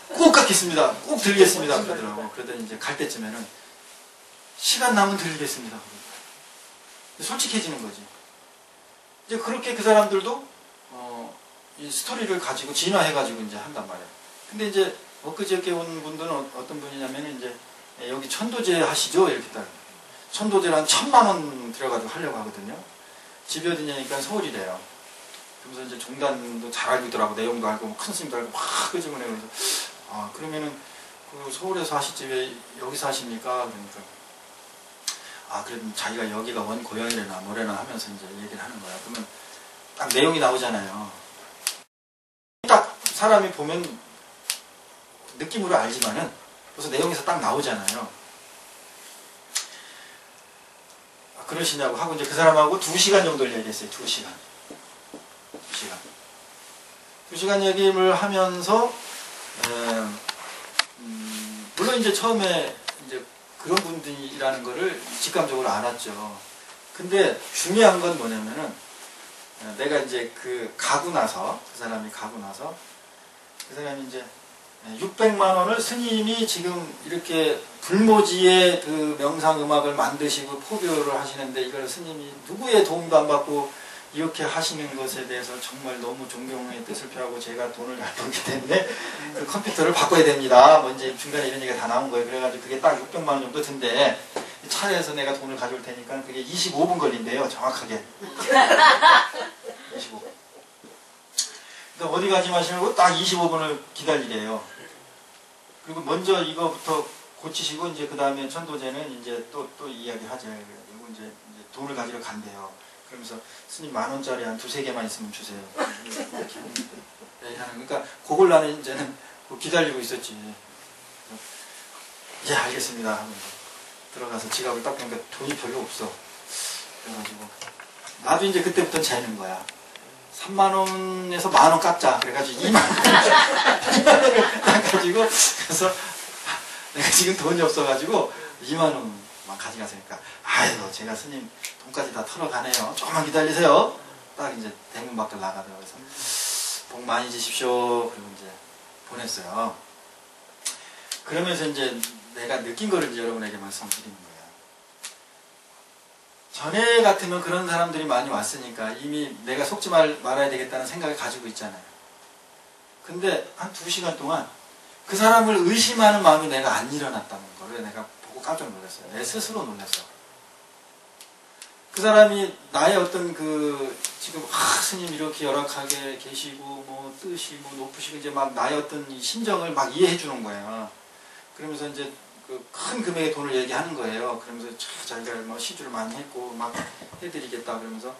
꼭 갚겠습니다. 꼭 드리겠습니다. 그러더라고. 그러더니 이제 갈 때쯤에는 시간 남으면 드리겠습니다. 솔직해지는 거지. 이제 그렇게 그 사람들도 이 스토리를 가지고 진화해가지고 이제 한단 말이에요. 근데 이제 엊그저께 온 분들은 어떤 분이냐면 이제 여기 천도제 하시죠? 이렇게 딱. 천도제를 한 1000만원 들여가지고 하려고 하거든요. 집이 어디냐니까 서울이래요. 그러면서 이제 종단도 잘 알고 있더라고. 내용도 알고, 뭐 큰 스님도 알고, 막 끄집어내. 그래서, 그러면은, 그 서울에서 하실지 왜 여기서 하십니까? 그러니까, 아, 그래도 자기가 여기가 원 고향이래나 뭐래나 하면서 이제 얘기를 하는 거야. 그러면 딱 내용이 나오잖아요. 딱 사람이 보면 느낌으로 알지만은 벌써 내용에서 딱 나오잖아요. 아, 그러시냐고 하고 이제 그 사람하고 2시간 정도를 얘기했어요. 2시간. 2시간 얘기를 하면서 물론 이제 처음에 이제 그런 분들이라는 거를 직감적으로 알았죠. 근데 중요한 건 뭐냐면은 내가 이제 그 사람이 가고 나서 그 사람이 이제 600만 원을 스님이 지금 이렇게 불모지에 그 명상음악을 만드시고 포교를 하시는데 이걸 스님이 누구의 도움도 안 받고 이렇게 하시는 것에 대해서 정말 너무 존경의 뜻을 표하고 제가 돈을 잘 벌기 때문에 그 컴퓨터를 바꿔야 됩니다. 뭐 이제 중간에 이런 얘기가 다 나온 거예요. 그래가지고 그게 딱 600만 원 정도 든대. 차에서 내가 돈을 가져올 테니까 그게 25분 걸린대요. 정확하게. 25분. 그러니까 어디 가지 마시고 딱 25분을 기다리래요. 그리고 먼저 이거부터 고치시고 이제 그 다음에 천도제는 이제 또 이야기 하죠. 그리고 이제 돈을 가지러 간대요. 그러면서 스님 10,000원짜리 한 2-3개만 있으면 주세요. 이렇게 하는. 그러니까 그걸 나는 이제는 기다리고 있었지. 예, 알겠습니다 하면서 들어가서 지갑을 딱 보니까 돈이 별로 없어. 그래가지고 나도 이제 그때부터 재는 거야. 3만 원에서 10,000원 깎자. 그래가지고 2만 원을 깎아가지고 그래서 내가 지금 돈이 없어가지고 2만 원만 가져가세니까 아이고 제가 스님 돈까지 다 털어가네요. 조금만 기다리세요. 딱 이제 대문 밖을 나가더라고요. 그래서 복 많이 주십시오. 그리고 이제 보냈어요. 그러면서 이제 내가 느낀 거를 이제 여러분에게 말씀드리는 거예요. 전에 같으면 그런 사람들이 많이 왔으니까 이미 내가 속지 말아야 되겠다는 생각을 가지고 있잖아요. 근데 한 2시간 동안 그 사람을 의심하는 마음이 내가 안 일어났다는 거를 내가 보고 깜짝 놀랐어요. 내 스스로 놀랐어. 그 사람이 나의 어떤 지금 스님 이렇게 열악하게 계시고 뭐 뜻이 뭐 높으시고 이제 막 나의 어떤 이 심정을 막 이해해 주는 거예요. 그러면서 이제 그 큰 금액의 돈을 얘기하는 거예요. 그러면서 자기가 뭐 시주를 많이 했고 막 해드리겠다 그러면서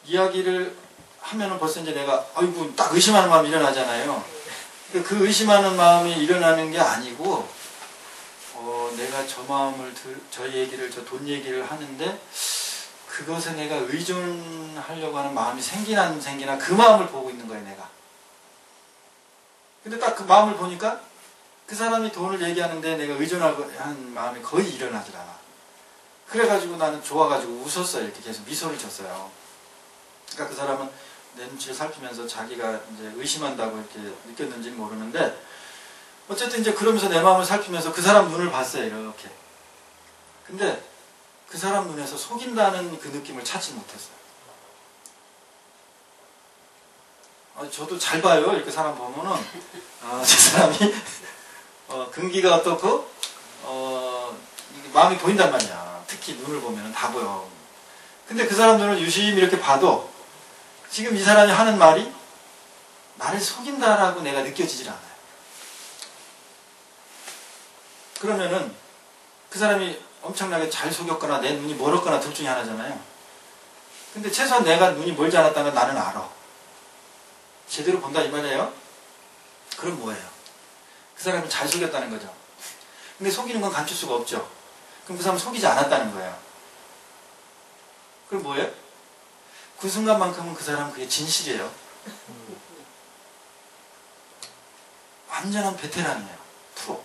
이야기를 하면은 벌써 이제 내가 아이고 딱 의심하는 마음이 일어나잖아요. 그 의심하는 마음이 일어나는 게 아니고 내가 저 마음을 저 얘기를 저 돈 얘기를 하는데 그것에 내가 의존하려고 하는 마음이 생기나 안 생기나 그 마음을 보고 있는 거예요 내가. 근데 딱 그 마음을 보니까 그 사람이 돈을 얘기하는데 내가 의존하는 마음이 거의 일어나질 않아. 그래가지고 나는 좋아가지고 웃었어요. 이렇게 계속 미소를 졌어요. 그러니까 그 사람은 내 눈치를 살피면서 자기가 이제 의심한다고 이렇게 느꼈는지는 모르는데 어쨌든 이제 그러면서 내 마음을 살피면서 그 사람 눈을 봤어요. 이렇게. 근데 그 사람 눈에서 속인다는 그 느낌을 찾지 못했어요. 저도 잘 봐요. 이렇게 사람 보면은 저 사람이 근기가 어떻고 마음이 보인단 말이야. 특히 눈을 보면 다 보여. 근데 그 사람 눈을 유심히 이렇게 봐도 지금 이 사람이 하는 말이 나를 속인다라고 내가 느껴지질 않아요. 그러면은 그 사람이 엄청나게 잘 속였거나 내 눈이 멀었거나 둘 중에 하나잖아요. 근데 최소한 내가 눈이 멀지 않았다는 건 나는 알아. 제대로 본다 이 말이에요. 그럼 뭐예요? 그 사람이 잘 속였다는 거죠. 근데 속이는 건 감출 수가 없죠. 그럼 그 사람은 속이지 않았다는 거예요. 그럼 뭐예요? 그 순간만큼은 그 사람은 그게 진실이에요. 완전한 베테랑이에요. 프로.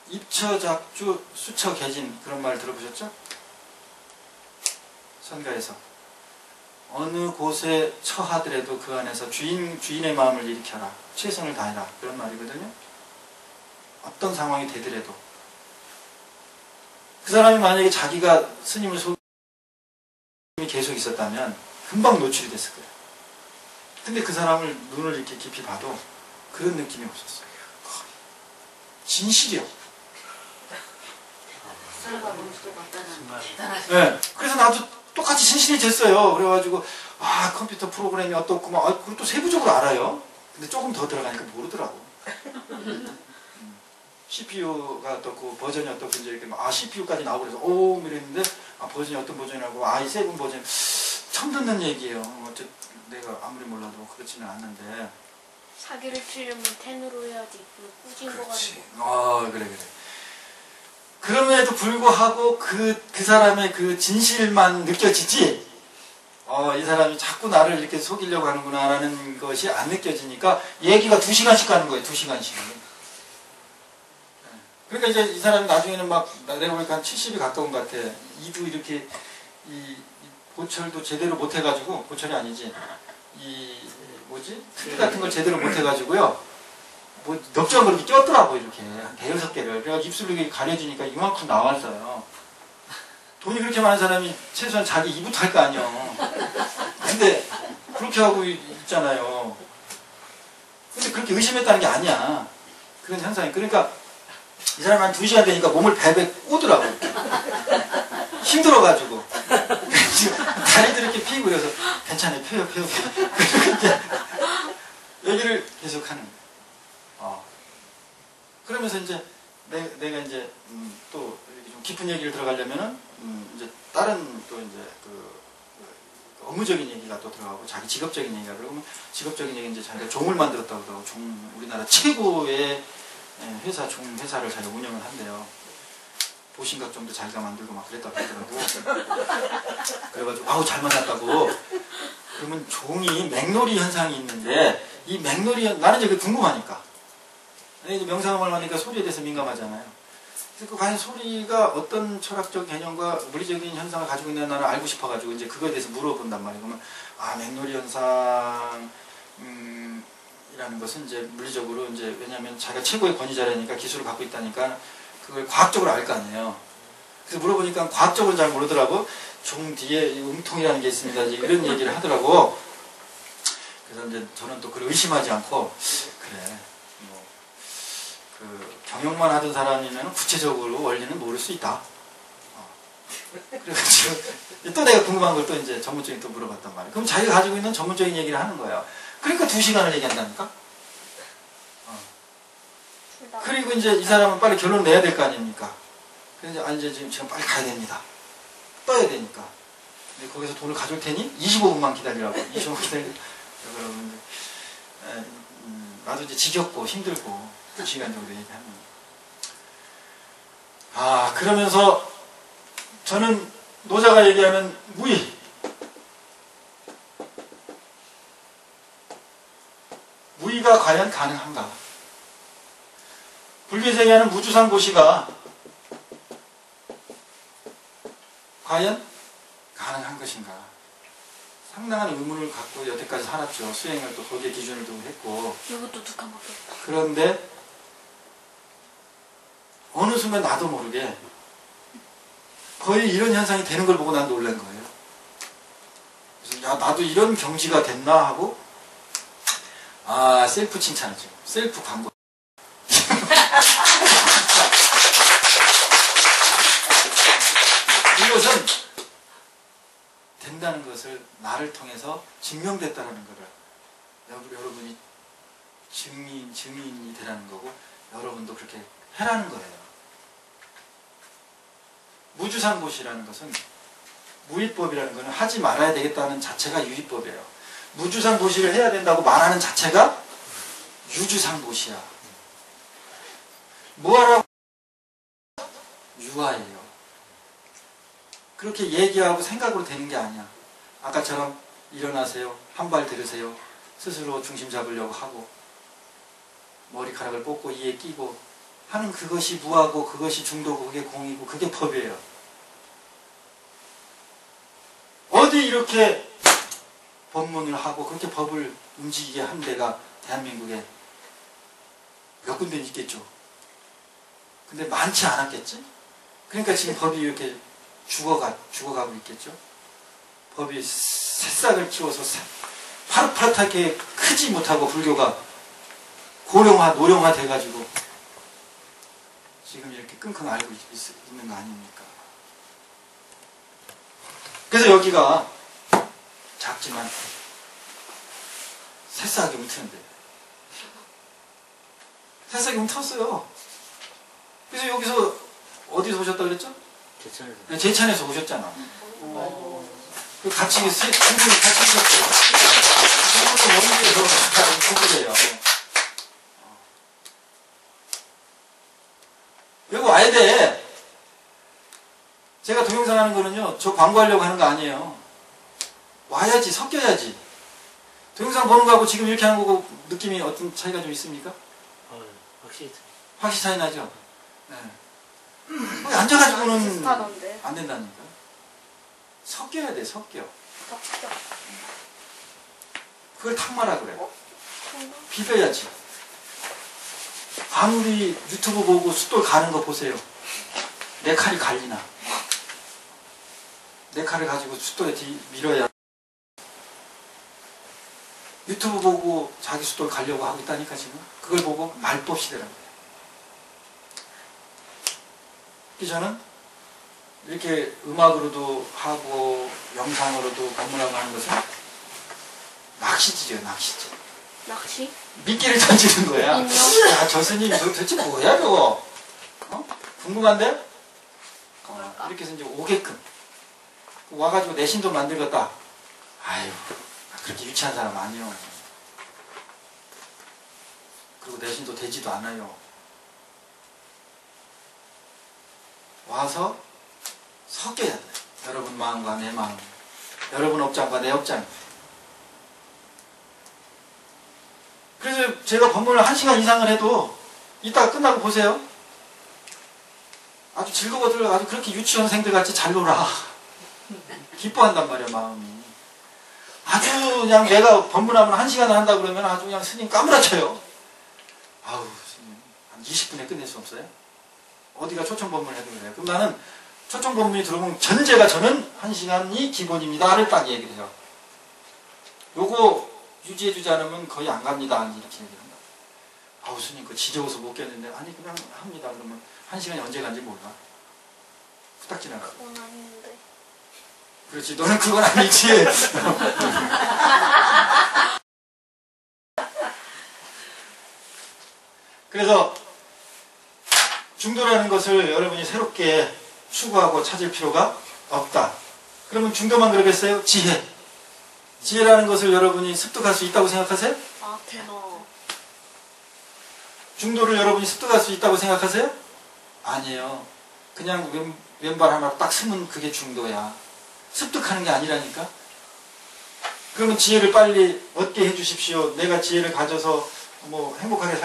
입처작주 수처개진 그런 말 들어보셨죠? 선가에서 어느 곳에 처하더라도 그 안에서 주인의 마음을 일으켜라. 최선을 다해라. 그런 말이거든요. 어떤 상황이 되더라도 그 사람이 만약에 자기가 스님을 속임이 계속 있었다면 금방 노출이 됐을 거예요. 근데 그 사람을 눈을 이렇게 깊이 봐도 그런 느낌이 없었어요. 진실이요. 네. 그래서 나도 똑같이 진실해졌어요. 그래가지고 컴퓨터 프로그램이 어떻고 막 그걸 또 세부적으로 알아요. 근데 조금 더 들어가니까 모르더라고. CPU가 어떻고 버전이 어떻고 이제 이렇게 막 CPU까지 나오고 그래서 오 이랬는데 버전이 어떤 버전이라고 i7 버전 처음 듣는 얘기예요. 내가 아무리 몰라도 그렇지는 않는데. 사기를 치려면 10으로 해야지. 꾸진 거 그렇지. 가지고. 그래. 그럼에도 불구하고 그 사람의 그 진실만 느껴지지, 이 사람이 자꾸 나를 이렇게 속이려고 하는구나라는 것이 안 느껴지니까 얘기가 2시간씩 가는 거예요, 2시간씩. 그러니까 이제 이 사람이 나중에는 막, 내가 보니까 한 70이 가까운 것 같아. 이도 이렇게, 이 보철도 제대로 못 해가지고, 보철이 아니지. 트리 같은 걸 제대로 못 해가지고요. 넉적으로 이렇게 꼈더라고, 이렇게. 한 5-6개를. 그래가 입술로 이렇게 가려지니까 이만큼 나왔어요. 돈이 그렇게 많은 사람이 최소한 자기 이부터 할 거 아니에요. 근데, 그렇게 하고 있잖아요. 근데 그렇게 의심했다는 게 아니야. 그런 현상이. 그러니까, 이 사람이 한 2시간 되니까 몸을 베베 꼬더라고. 힘들어가지고. 다리도 이렇게 피고 그래서, 괜찮아요, 펴요. 그렇게 얘기를 계속 하는 거예요. 그러면서 이제 내가 이제 또 이렇게 좀 깊은 얘기를 들어가려면은 이제 다른 또 이제 그 업무적인 얘기가 또 들어가고 자기 직업적인 얘기가 그러면 직업적인 얘기 이제 자기가 종을 만들었다고 그러고 우리나라 최고의 회사를 자기가 운영을 한대요. 도신각종도 자기가 만들고 막 그랬다고 하더라고. 그래가지고 아우 잘 만났다고. 그러면 종이 맥놀이 현상이 있는데 이 맥놀이 나는 이제 그게 궁금하니까. 이제 명상을 하니까 소리에 대해서 민감하잖아요. 그래서 그 과연 소리가 어떤 철학적 개념과 물리적인 현상을 가지고 있는 나는 알고 싶어가지고 이제 그거에 대해서 물어본단 말이에요. 그러면 맥놀이 현상 이라는 것은 이제 물리적으로 이제 왜냐하면 자기가 최고의 권위자라니까 기술을 갖고 있다니까 그걸 과학적으로 알 거 아니에요. 그래서 물어보니까 과학적으로 잘 모르더라고. 종 뒤에 음통이라는 게 있습니다. 이제 이런 얘기를 하더라고. 그래서 이제 저는 또 그걸 의심하지 않고 그래. 그 경영만 하던 사람이면 구체적으로 원리는 모를 수 있다. 그래가지고 또 내가 궁금한 걸 또 이제 전문적인 또 물어봤단 말이에요. 그럼 자기가 가지고 있는 전문적인 얘기를 하는 거예요. 그러니까 2시간을 얘기한다니까. 그리고 이제 이 사람은 빨리 결론 내야 될 거 아닙니까? 그래서 이제 지금 빨리 가야 됩니다. 떠야 되니까. 근데 거기서 돈을 가져올 테니 25분만 기다리라고. 25분 기다리라고. 그러면 나도 이제 지겹고 힘들고 2시간 정도 얘기하면. 그러면서 저는 노자가 얘기하는 무의가 과연 가능한가? 불교에서 얘기하는 무주상보시가 과연 가능한 것인가? 상당한 의문을 갖고 여태까지 살았죠. 수행을 또 거기에 기준을 두고 했고. 이것도 두 칸밖에. 그런데 어느 순간 나도 모르게 거의 이런 현상이 되는 걸 보고 난 놀란 거예요. 그래서 나도 이런 경지가 됐나 하고 셀프 칭찬이죠. 셀프 광고. 이것은 된다는 것을 나를 통해서 증명됐다는 거를 여러분이 증인이 되라는 거고 여러분도 그렇게 해라는 거예요. 무주상보시라는 것은 무위법이라는 것은 하지 말아야 되겠다는 자체가 유위법이에요. 무주상보시를 해야 된다고 말하는 자체가 유주상보시야. 뭐하라고? 유아예요. 그렇게 얘기하고 생각으로 되는 게 아니야. 아까처럼 일어나세요. 한 발 들으세요. 스스로 중심 잡으려고 하고 머리카락을 뽑고 이에 끼고 하는 그것이 무하고 그것이 중도고 그게 공이고 그게 법이에요. 어디 이렇게 법문을 하고 그렇게 법을 움직이게 한 데가 대한민국에 몇 군데는 있겠죠. 근데 많지 않았겠지? 그러니까 지금 법이 이렇게 죽어가고 있겠죠. 법이 새싹을 키워서 파릇파릇하게 크지 못하고 불교가 노령화 돼가지고 지금 이렇게 끙끙 앓고 있는 거 아닙니까? 그래서 여기가 작지만 새싹이 움트는데 새싹이 움텄어요. 그래서 여기서 어디서 오셨다 그랬죠? 제천에서. 제천에서 오셨잖아. 그 같이 두 분이 같이 있었어요. 두 분도 원주에서 다른 부부래요. 여기 와야 돼. 제가 동영상 하는 거는요, 저 광고하려고 하는 거 아니에요. 와야지, 섞여야지. 동영상 보는 거하고 지금 이렇게 하는 거고 느낌이 어떤 차이가 좀 있습니까? 확실히. 확실히 차이 나죠? 네. 거기 앉아가지고는 비슷하던데. 안 된다니까. 섞여야 돼, 섞여. 덕적. 그걸 탁마라 그래. 그런가? 비벼야지. 아무리 유튜브 보고 숫돌 가는 거 보세요. 내 칼이 갈리나. 내 칼을 가지고 숫돌에 밀어야. 유튜브 보고 자기 숫돌 가려고 하고 있다니까 지금. 그걸 보고 말법 시대라는 거예요. 그래서 저는 이렇게 음악으로도 하고 영상으로도 방문하고 하는 것은 낚시질이에요, 낚시질. 낚시? 미끼를 던지는 거야. 인형? 야, 저 스님 도대체 뭐야 저거? 어? 궁금한데? 이렇게 해서 이제 오게끔 와가지고 내 신도 만들겠다. 아유, 그렇게 유치한 사람 아니요. 그리고 내 신도 되지도 않아요. 와서 섞여야 돼. 여러분 마음과 내 마음, 여러분 업장과 내 업장. 그래서 제가 법문을 1시간 이상을 해도 이따가 끝나고 보세요. 아주 즐거워들, 아주 그렇게 유치원생들 같이 잘 놀아. 기뻐한단 말이야, 마음이. 아주 그냥 내가 법문하면 1시간을 한다 그러면 아주 그냥 스님 까무라쳐요. 아우, 스님, 한 20분에 끝낼 수 없어요? 어디가 초청법문을 해도 그래요. 그럼 나는 초청법문이 들어오면 전제가 저는 1시간이 기본입니다를 딱 얘기를 해요. 요거 유지해주지 않으면 거의 안 갑니다. 이렇게 얘기를 한다. 아우, 스님, 그거 지겨워서 못 깼는데, 아니, 그냥 합니다. 그러면 1시간이 언제 간지 몰라. 후딱 지나가. 그건 아닌데. 그렇지, 너는 그건 아니지. 그래서 중도라는 것을 여러분이 새롭게 추구하고 찾을 필요가 없다. 그러면 중도만 그러겠어요? 지혜. 지혜라는 것을 여러분이 습득할 수 있다고 생각하세요? 아, 대박. 중도를 여러분이 습득할 수 있다고 생각하세요? 아니에요. 그냥 왼발 하나 딱 쓰면 그게 중도야. 습득하는 게 아니라니까. 그러면 지혜를 빨리 얻게 해주십시오. 내가 지혜를 가져서 뭐 행복하게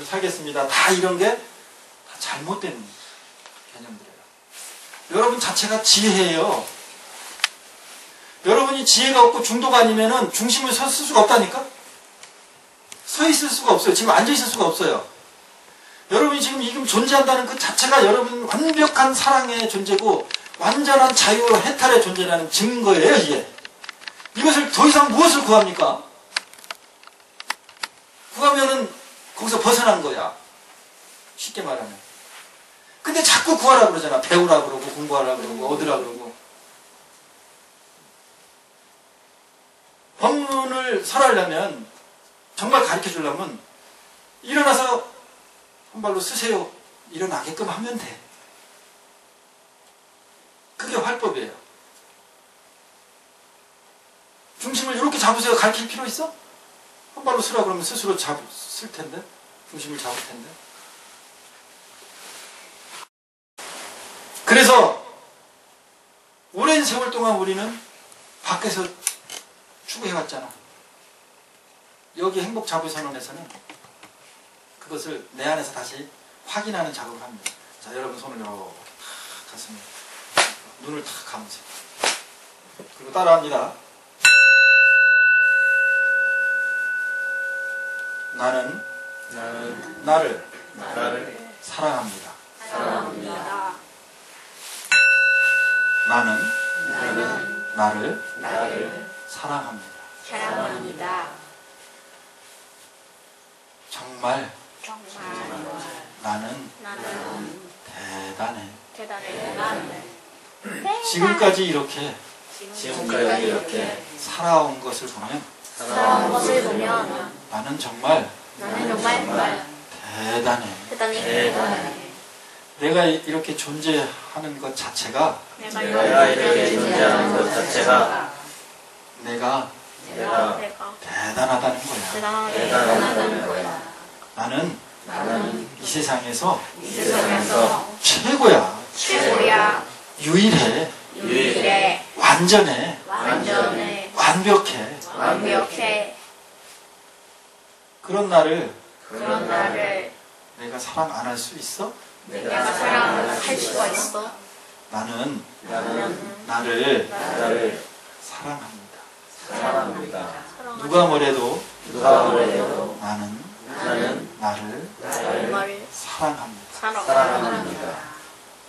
살겠습니다. 다 이런 게 다 잘못된 개념들이에요. 여러분 자체가 지혜예요. 여러분이 지혜가 없고 중도가 아니면은 중심을 쓸 수가 없다니까? 서 있을 수가 없어요. 지금 앉아 있을 수가 없어요. 여러분이 지금 존재한다는 그 자체가 여러분 완벽한 사랑의 존재고 완전한 자유 해탈의 존재라는 증거예요, 이게. 이것을 더 이상 무엇을 구합니까? 구하면은 거기서 벗어난 거야. 쉽게 말하면. 근데 자꾸 구하라 그러잖아. 배우라 그러고 공부하라 그러고 얻으라 그러고. 법문을 설하려면 정말 가르쳐 주려면 일어나서 한 발로 쓰세요. 일어나게끔 하면 돼. 그게 활법이에요. 중심을 이렇게 잡으세요. 가르칠 필요 있어? 한 발로 쓰라 그러면 스스로 쓸 텐데. 중심을 잡을 텐데. 그래서 오랜 세월 동안 우리는 밖에서 추구해왔잖아. 여기 행복자부선언에서는 그것을 내 안에서 다시 확인하는 작업을 합니다. 자, 여러분 손을 이렇게 탁 가슴에 눈을 탁 감으세요. 그리고 따라합니다. 나는 나를 사랑합니다. 사랑합니다. 나는 나를 사랑합니다. 정말 정말 나는 나는 대단해. 대단해. 지금까지 이렇게 살아온 것을 보면 살아온 것을 보면 나는 정말 나는 정말 대단해. 대단해. 내가 이렇게 존재하는 것 자체가 내가 이렇게 존재하는 것 자체가 내가 내가 대단하다는 거야. 대단하다는 거야. 나는 이 세상에서 최고야. 유일해. 유일해. 완전해. 완벽해. 그런 나를 내가 사랑 안 할 수 있어? 내가 사랑할 수가 있어. 나는 나를 사랑합니다. 누가 뭐래도 나는 나를 정말 사랑합니다.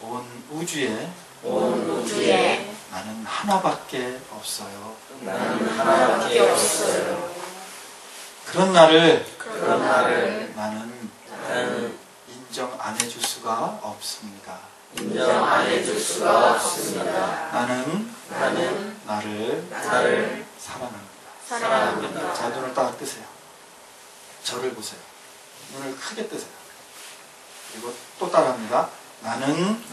온 우주에 나는 하나밖에 없어요. 그런 나를 나는 인정 안 해줄 수가 없습니다. 나는 나를 사랑합니다. 자, 눈을 딱 뜨세요. 저를 보세요. 눈을 크게 뜨세요. 그리고 또 따라합니다. 나는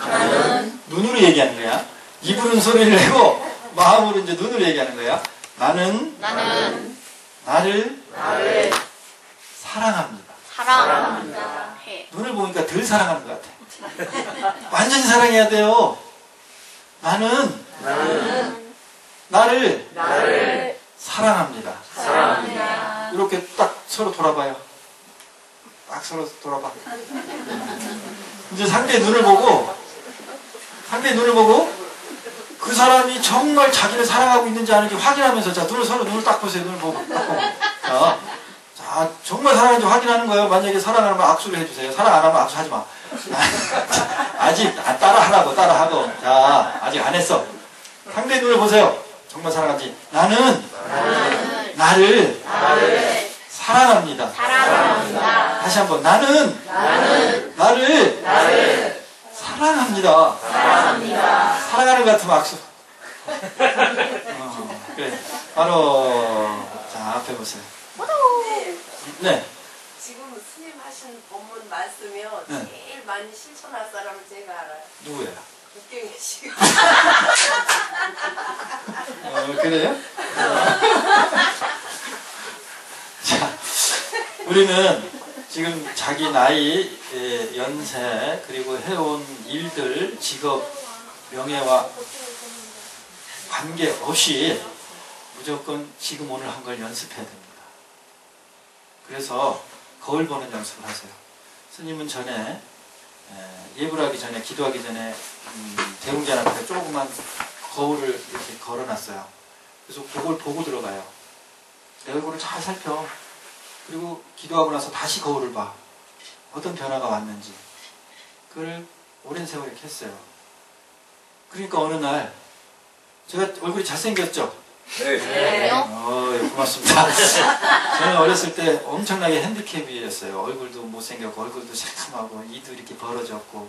눈으로 얘기하는 거야. 입으로는 소리를 내고 마음으로 이제 눈으로 얘기하는 거야. 나는 나를 사랑합니다. 해. 눈을 보니까 덜 사랑하는 것 같아. 완전히 사랑해야 돼요. 나는 나를 사랑합니다. 이렇게 딱 서로 돌아봐요. 딱 서로 돌아봐. 이제 상대의 눈을 보고 그 사람이 정말 자기를 사랑하고 있는지 아닌지 확인하면서 자, 서로 눈을 딱 보세요. 눈을 보고. 자, 정말 사랑하는지 확인하는 거예요. 만약에 사랑하면 악수를 해주세요. 사랑 안 하면 악수하지 마. 아직 따라하고. 자, 아직 안 했어. 상대의 눈을 보세요. 정말 사랑하지. 나는 나를 사랑합니다. 다시 한번. 나는 나를 사랑합니다. 사랑하는 것 같으면 악수. 그래. 바로 자, 앞에 보세요. 네. 지금 스님 하신 법문 말씀이요. 네. 제일 많이 실천할 사람을 제가 알아요. 누구예요? 국경이 씨. 그래요? 자, 우리는 지금 자기 나이, 연세, 그리고 해온 일들, 직업, 명예와 관계없이 무조건 지금 오늘 한 걸 연습해야 됩니다. 그래서 거울 보는 연습을 하세요. 스님은 전에 예불 하기 전에, 기도하기 전에 대웅전 앞에 조그만 거울을 이렇게 걸어놨어요. 그래서 그걸 보고 들어가요. 내 얼굴을 잘 살펴. 그리고 기도하고 나서 다시 거울을 봐. 어떤 변화가 왔는지. 그걸 오랜 세월 이렇게 했어요. 그러니까 어느 날 제가 얼굴이 잘생겼죠? 네. 고맙습니다. 저는 어렸을 때 엄청나게 핸디캡이었어요. 얼굴도 못생겼고 얼굴도 새카맣고 이도 이렇게 벌어졌고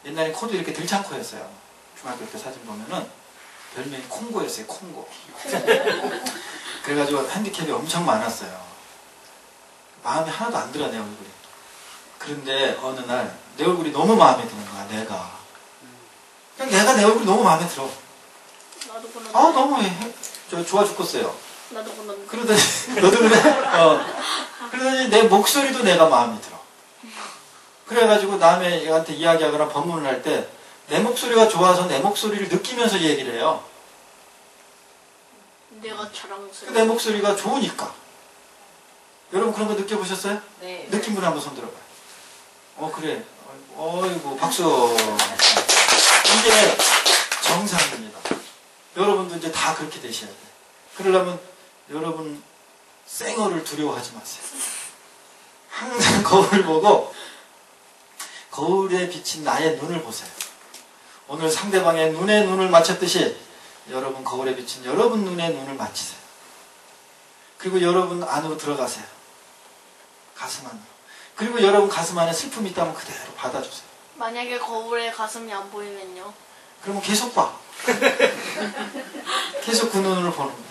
옛날에 코도 이렇게 들창코였어요. 중학교 때 사진 보면은 별명이 콩고였어요. 콩고. 그래가지고 핸디캡이 엄청 많았어요. 마음이 하나도 안 들어 내 얼굴이. 그런데 어느 날 내 얼굴이 너무 마음에 드는 거야. 그냥 내가 내 얼굴이 너무 마음에 들어. 나도 그런. 너무 좋아 죽겠어요. 나도 그런. 그러더니 너도 그래? 그러더니 내 목소리도 내가 마음에 들어. 그래가지고 남한테 이야기하거나 법문을 할 때 내 목소리가 좋아서 내 목소리를 느끼면서 얘기를 해요. 내가 자랑스러워. 내 목소리가 좋으니까. 여러분 그런 거 느껴보셨어요? 네. 느낀 분 한번 손 들어봐요. 그래. 어이구 박수. 이게 정상입니다. 여러분도 이제 다 그렇게 되셔야 돼요. 그러려면 여러분 쌩얼을 두려워하지 마세요. 항상 거울을 보고 거울에 비친 나의 눈을 보세요. 오늘 상대방의 눈에 눈을 맞췄듯이 여러분 거울에 비친 여러분 눈에 눈을 맞추세요. 그리고 여러분 안으로 들어가세요. 가슴 안으로. 그리고 여러분 가슴 안에 슬픔이 있다면 그대로 받아주세요. 만약에 거울에 가슴이 안 보이면요? 그러면 계속 봐. 계속 그 눈을 보는 거야.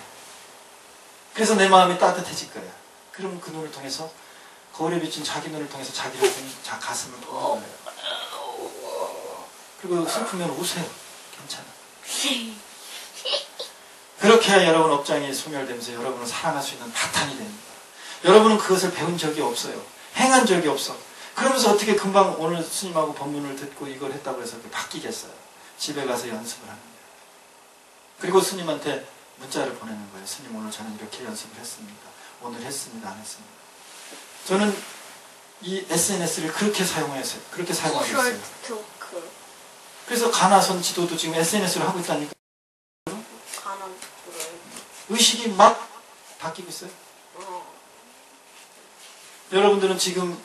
그래서 내 마음이 따뜻해질 거야. 그러면 그 눈을 통해서 거울에 비친 자기 눈을 통해서 자기를 가슴을 보는 거예요. 그리고 슬프면 우세요. 괜찮아. 그렇게 해야 여러분 업장이 소멸되면서 여러분을 사랑할 수 있는 바탕이 됩니다. 여러분은 그것을 배운 적이 없어요. 행한 적이 없어. 그러면서 어떻게 금방 오늘 스님하고 법문을 듣고 이걸 했다고 해서 바뀌겠어요. 집에 가서 연습을 하는 거예요. 그리고 스님한테 문자를 보내는 거예요. 스님 오늘 저는 이렇게 연습을 했습니다. 오늘 했습니다. 안 했습니다. 저는 이 SNS를 그렇게 사용했어요. 그렇게 사용하고 있어요. 토크. 그래서 가나선 지도도 지금 SNS를 하고 있다니까. 가난 토크를. 의식이 막 바뀌고 있어요. 여러분들은 지금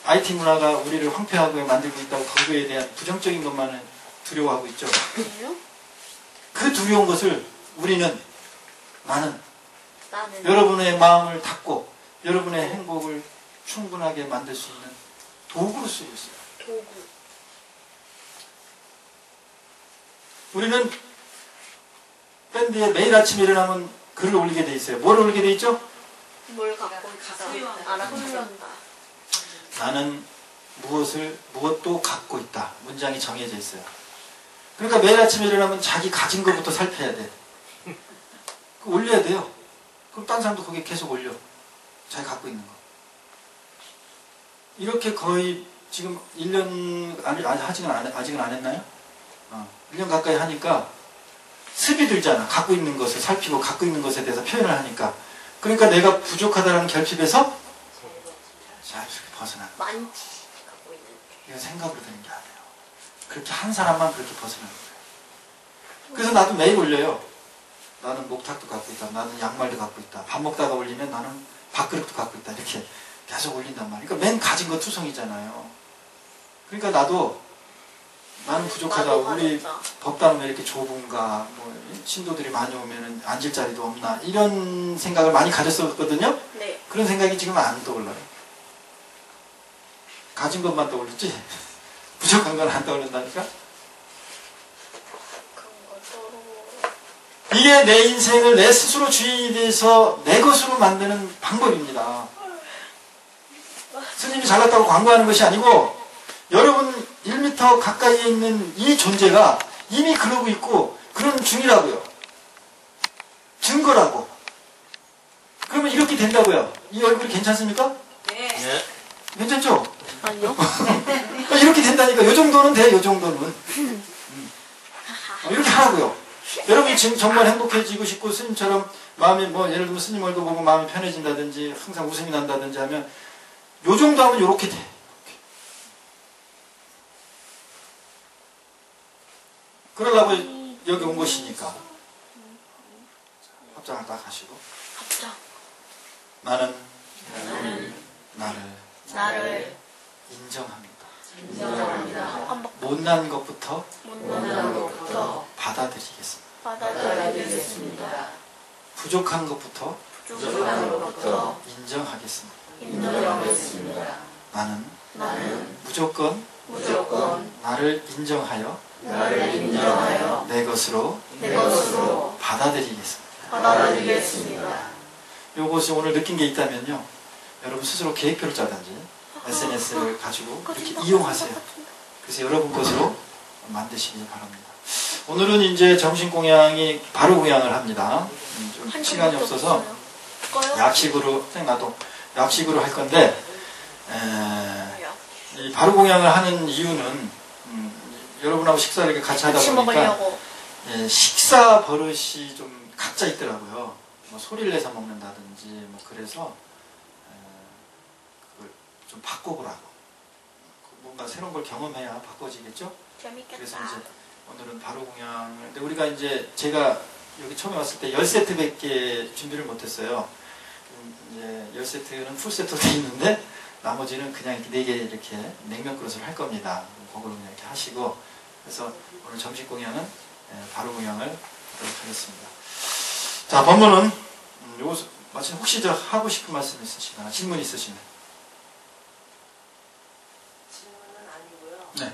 IT 문화가 우리를 황폐하게 만들고 있다고 거기에 대한 부정적인 것만은 두려워하고 있죠. 그래요? 그 두려운 것을 나는 나는 여러분의 마음을 닫고 여러분의 행복을 충분하게 만들 수 있는 도구로 쓰고 있어요. 도구. 우리는 밴드에 매일 아침에 일어나면 글을 올리게 돼 있어요. 뭘 올리게 돼 있죠? 뭘 갖고 있다. 알아듣는다. 나는 무엇도 갖고 있다. 문장이 정해져 있어요. 그러니까 매일 아침에 일어나면 자기 가진 것부터 살펴야 돼. 올려야 돼요. 그럼 딴 사람도 거기에 계속 올려. 자기 갖고 있는 거. 이렇게 거의 지금 1년, 아직은 안 했나요? 1년 가까이 하니까 습이 들잖아. 갖고 있는 것을 살피고 갖고 있는 것에 대해서 표현을 하니까. 그러니까 내가 부족하다는 결핍에서 자연스럽게 벗어나. 많지 갖고 있는. 이건 생각으로 되는 게 아니에요. 그렇게 한 사람만 그렇게 벗어나는 거예요. 그래서 나도 매일 올려요. 나는 목탁도 갖고 있다. 나는 양말도 갖고 있다. 밥 먹다가 올리면 나는 밥그릇도 갖고 있다. 이렇게 계속 올린단 말이에요. 그러니까 맨 가진 거 투성이잖아요. 그러니까 나는 부족하다. 우리 법당은 왜 이렇게 좁은가. 신도들이 많이 오면 앉을 자리도 없나. 이런 생각을 많이 가졌었거든요. 네. 그런 생각이 지금 안 떠올라요. 가진 것만 떠올리지 부족한 건 안 떠오른다니까. 이게 내 인생을 내 스스로 주인이 돼서 내 것으로 만드는 방법입니다. 스님이 잘났다고 광고하는 것이 아니고 여러분 1m 가까이에 있는 이 존재가 이미 그러고 있고 그런 중이라고요. 증거라고. 그러면 이렇게 된다고요. 이 얼굴이 괜찮습니까? 네. 괜찮죠? 아니요. 이렇게 된다니까. 요 정도는 돼. 요 정도는. 이렇게 하라고요. 여러분이 지금 정말 행복해지고 싶고 스님처럼 마음이 예를 들면 스님 얼굴 보고 마음이 편해진다든지 항상 웃음이 난다든지 하면 요 정도 하면 요렇게 돼. 그러려고 여기 온 것이니까. 합장을 딱 하시고. 합장. 나는 나를 인정합니다. 못난 것부터 받아들이겠습니다. 받아들이겠습니다. 부족한 것부터 인정하겠습니다. 나는 무조건 나를 인정하여 내 것으로 받아들이겠습니다. 요것이 오늘 느낀 게 있다면요. 여러분 스스로 계획표를 짜든지 SNS를 가지고 이렇게 이용하세요. 그래서 여러분 것으로 만드시기 바랍니다. 오늘은 이제 점심공양이 바로 공양을 합니다. 좀 시간이 없어서 약식으로 약식으로 할 건데 이 바로 공양을 하는 이유는 여러분하고 식사를 이렇게 같이 하다 보니까 식사 버릇이 좀 각자 있더라고요. 소리를 내서 먹는다든지 그래서 그걸 좀 바꿔보라고. 뭔가 새로운 걸 경험해야 바꿔지겠죠? 재밌겠다. 그래서 이제 오늘은 바로 공양을. 근데 우리가 이제 제가 여기 처음에 왔을 때 10세트밖에 준비를 못했어요. 이제 10세트는 풀세트로 되어 있는데 나머지는 그냥 이렇게 4개 이렇게 냉면 그릇을 할 겁니다. 그걸 그냥 이렇게 하시고. 그래서 오늘 점심 공양은 바로 공양을 하도록 하겠습니다. 자, 법문은 요거 마침 혹시 하고 싶은 말씀 있으시거나 질문 있으시면. 질문은 아니고요. 네.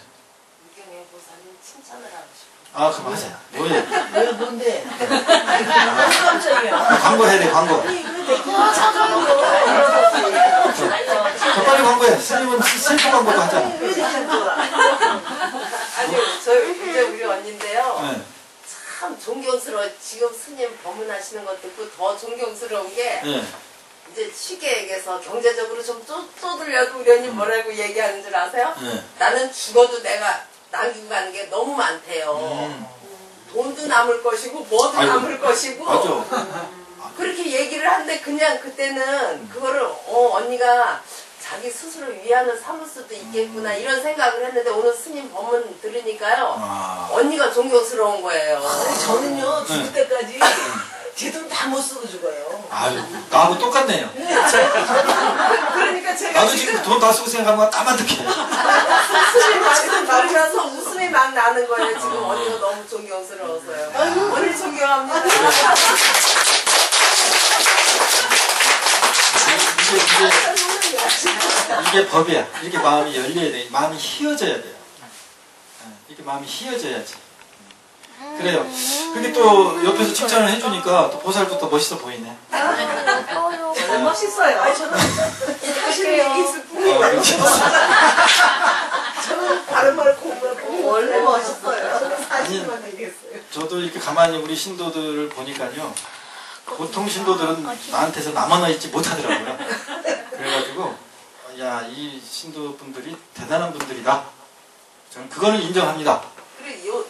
유경애 보사님 칭찬을 하고 싶어요. 아, 그럼 하세요. 뭐예요? 왜 뭔데? 광고 해야 돼, 광고. 더 빨리 광고해. 스님은 셀프 광고도 하잖아. 아니요, 저희 존경스러워. 지금 스님 법문하시는 것 듣고 더 존경스러운 게 네. 이제 쉽게 얘기해서 경제적으로 좀 쪼들려도 우려님 뭐라고 얘기하는 줄 아세요? 네. 나는 죽어도 내가 남기고 가는 게 너무 많대요. 돈도 남을 것이고 뭐도 아이고. 남을 것이고 맞죠? 그렇게 얘기를 하는데 그냥 그때는 그거를 언니가 자기 스스로 위안을 삼을 수도 있겠구나 이런 생각을 했는데 오늘 스님 법문 들으니까요 아. 언니가 존경스러운 거예요. 저는요 죽을 네. 때까지 제 돈 다 못 쓰고 죽어요. 아유, 나하고 똑같네요. 그러니까 제가 나도 지금 돈 다 쓰고 생각하면 까마득해. 스님 말씀 들으면서 웃음이 막 나는 거예요. 지금 언니가 너무 존경스러워서요. 언니 존경합니다. 이게 법이야. 이렇게 마음이 열려야 돼. 마음이 휘어져야 돼요. 이렇게 마음이 휘어져야지. 그래요. 근데 또 옆에서 칭찬을 해주니까 또 보살부터 멋있어 보이네. 멋있어요. 아니, 저는 사실 얘기 있을 뿐이에요. 저는 다른 말 공부하고 원래 멋있어요. 저는 사실만 얘기했어요. 저도 이렇게 가만히 우리 신도들을 보니까요. 보통 신도들은 나한테서 남아나 있지 못하더라고요. 그래가지고 야, 이 신도분들이 대단한 분들이다. 저는 그거는 인정합니다. 그리고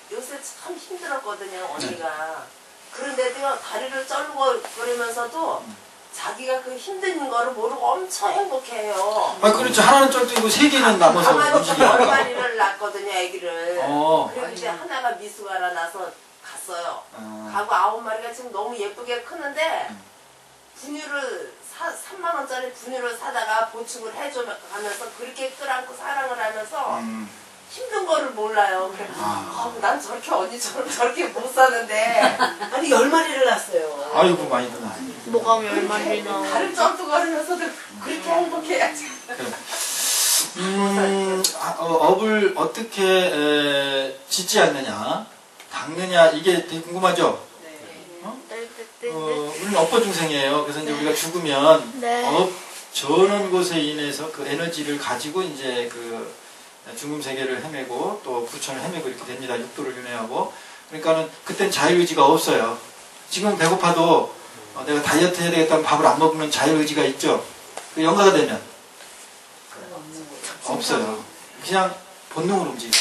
요새 참 힘들었거든요, 언니가. 그런데도요, 다리를 쩔거리면서도 자기가 그 힘든 거를 모르고 엄청 행복해요. 아, 그렇죠. 하나는 쩔뚝이고 세 개는 남아서 가만히 움직이니까. 10마리를 낳았거든요, 애기를. 어. 그리고 이제 하나가 미숙아라 나서 갔어요. 어. 가고 9마리가 지금 너무 예쁘게 크는데, 분유를 3만 원짜리 분유를 사다가 보충을 해줘가면서 그렇게 끌안고 사랑을 하면서 힘든 거를 몰라요. 그래서 난 저렇게 언니처럼 저렇게 못 사는데 아니 10마리를 낳았어요. 아이고, 많이 드나. 뭐가 얼마나 다른 쩔뚝거리면서도 그렇게 행복해야지. 업을 어떻게 짓지 않느냐, 닦느냐, 이게 되게 궁금하죠? 우리는 업보 중생이에요. 그래서 이제 우리가 죽으면 네. 업 저는 곳에 인해서 그 에너지를 가지고 이제 그 중금 세계를 헤매고 또 부천을 헤매고 이렇게 됩니다. 육도를 윤회하고. 그러니까는 그땐 자유의지가 없어요. 지금 배고파도 내가 다이어트 해야 되겠다면 밥을 안 먹으면 자유의지가 있죠. 그 영가가 되면 없어요. 그냥 본능으로 움직여.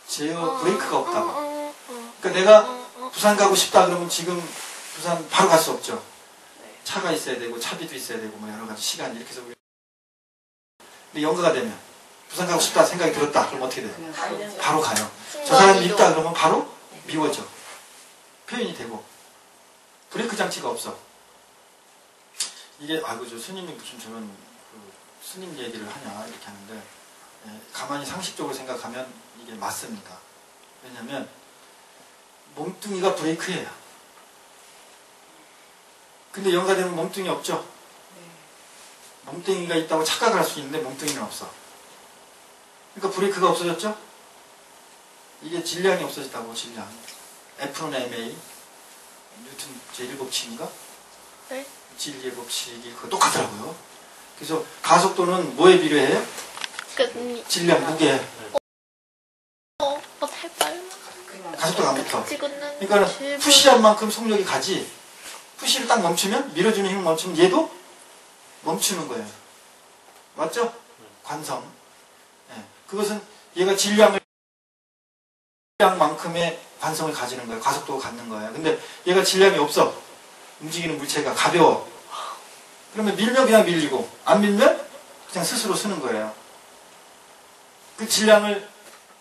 제어 브레이크가 없다고. 그러니까 내가 부산 가고 싶다 그러면 지금 부산 바로 갈 수 없죠. 차가 있어야 되고 차비도 있어야 되고 뭐 여러 가지 시간 이렇게 해서 근데 영가가 되면 부산 가고 싶다 생각이 들었다 그럼 어떻게 돼요? 바로 가요. 저 사람이 밉다 그러면 바로 미워져. 표현이 되고 브레이크 장치가 없어. 이게 아이고 저 스님이 무슨 저런 그 스님 얘기를 하냐 이렇게 하는데 가만히 상식적으로 생각하면 이게 맞습니다. 왜냐면 몸뚱이가 브레이크예요. 근데 영가되면 몸뚱이 없죠? 몸뚱이가 있다고 착각을 할 수 있는데 몸뚱이는 없어. 그러니까 브레이크가 없어졌죠? 이게 질량이 없어졌다고, 질량. F는 MA, 뉴턴 제1법칙인가? 네. 진리의 법칙이 그거 똑같더라고요. 그래서 가속도는 뭐에 비례해요? 질량, 무게. 가속도가 안 붙어. 그러니까 푸시한 만큼 속력이 가지. 푸시를 딱 멈추면, 밀어주는 힘을 멈추면 얘도 멈추는 거예요. 맞죠? 관성. 네. 그것은 얘가 질량만큼의 관성을 가지는 거예요. 가속도가 갖는 거예요. 근데 얘가 질량이 없어. 움직이는 물체가 가벼워. 그러면 밀면 그냥 밀리고 안 밀면 그냥 스스로 쓰는 거예요. 그 질량을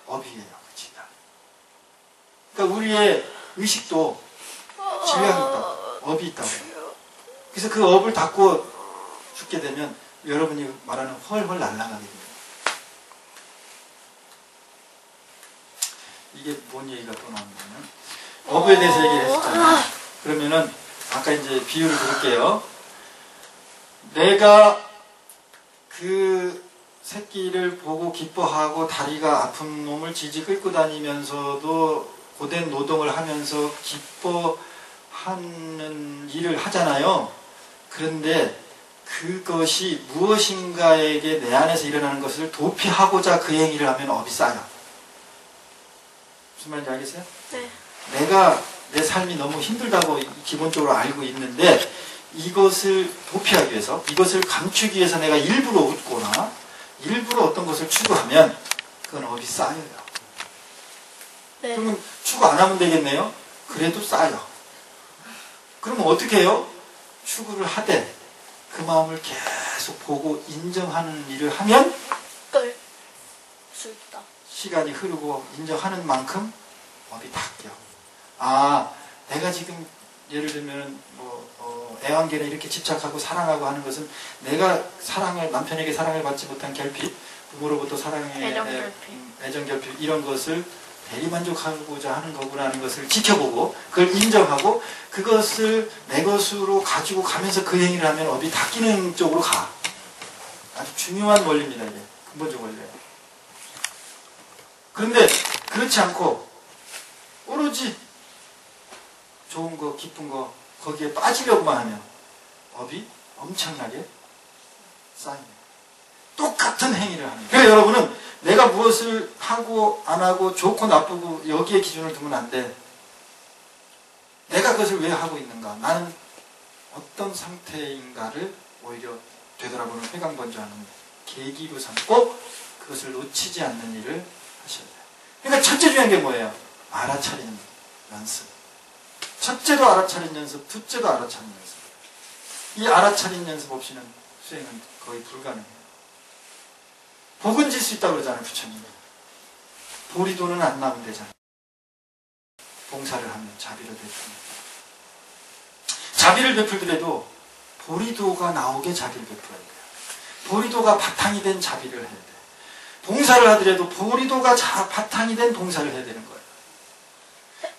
업이에요. 그 질량. 그러니까 우리의 의식도 질량이 있다고. 업이 있다고. 그래서 그 업을 닫고 죽게 되면 여러분이 말하는 헐헐 날아가게 됩니다. 이게 뭔 얘기가 또 나오냐면 업에 대해서 얘기를 했었잖아요. 그러면은 아까 이제 비유를 드릴게요. 내가 그 새끼를 보고 기뻐하고 다리가 아픈 놈을 질질 끌고 다니면서도 고된 노동을 하면서 기뻐하는 일을 하잖아요. 그런데 그것이 무엇인가에게 내 안에서 일어나는 것을 도피하고자 그 행위를 하면 업이 쌓여. 무슨 말인지 알겠어요? 네. 내가 내 삶이 너무 힘들다고 기본적으로 알고 있는데 이것을 도피하기 위해서, 이것을 감추기 위해서 내가 일부러 웃거나 일부러 어떤 것을 추구하면 그건 업이 쌓여요. 네. 그러면 추구 안 하면 되겠네요? 그래도 쌓여. 그러면 어떻게 해요? 추구를 하되 그 마음을 계속 보고 인정하는 일을 하면 끌 수 있다. 시간이 흐르고 인정하는 만큼 업이 닦여. 아, 내가 지금 예를 들면 애완견에 이렇게 집착하고 사랑하고 하는 것은 내가 남편에게 사랑을 받지 못한 결핍, 부모로부터 사랑의 애정 결핍 이런 것을 대리만족하고자 하는 거구나 하는 것을 지켜보고 그걸 인정하고 그것을 내 것으로 가지고 가면서 그 행위를 하면 업이 닦이는 쪽으로 가. 아주 중요한 원리입니다. 이게 근본적 원리예요. 그런데 그렇지 않고 오로지 좋은 거 기쁜 거 거기에 빠지려고만 하면 업이 엄청나게 쌓입니다. 똑같은 행위를 합니다. 그래서 여러분은 내가 무엇을 하고 안 하고 좋고 나쁘고 여기에 기준을 두면 안 돼. 내가 그것을 왜 하고 있는가? 나는 어떤 상태인가를 오히려 되돌아보는 회광번조하는 계기로 삼고 그것을 놓치지 않는 일을 하셔야 돼요. 그러니까 첫째 중요한 게 뭐예요? 알아차리는 연습. 첫째도 알아차린 연습, 둘째도 알아차린 연습. 이 알아차린 연습 없이는 수행은 거의 불가능해요. 복은 질 수 있다고 그러잖아요, 부처님이. 보리도는 안 나면 되잖아요. 봉사를 하면 자비를 베풀면. 자비를 베풀더라도 보리도가 나오게 자비를 베풀어야 돼요. 보리도가 바탕이 된 자비를 해야 돼요. 봉사를 하더라도 보리도가 바탕이 된 봉사를 해야 되는 거예요.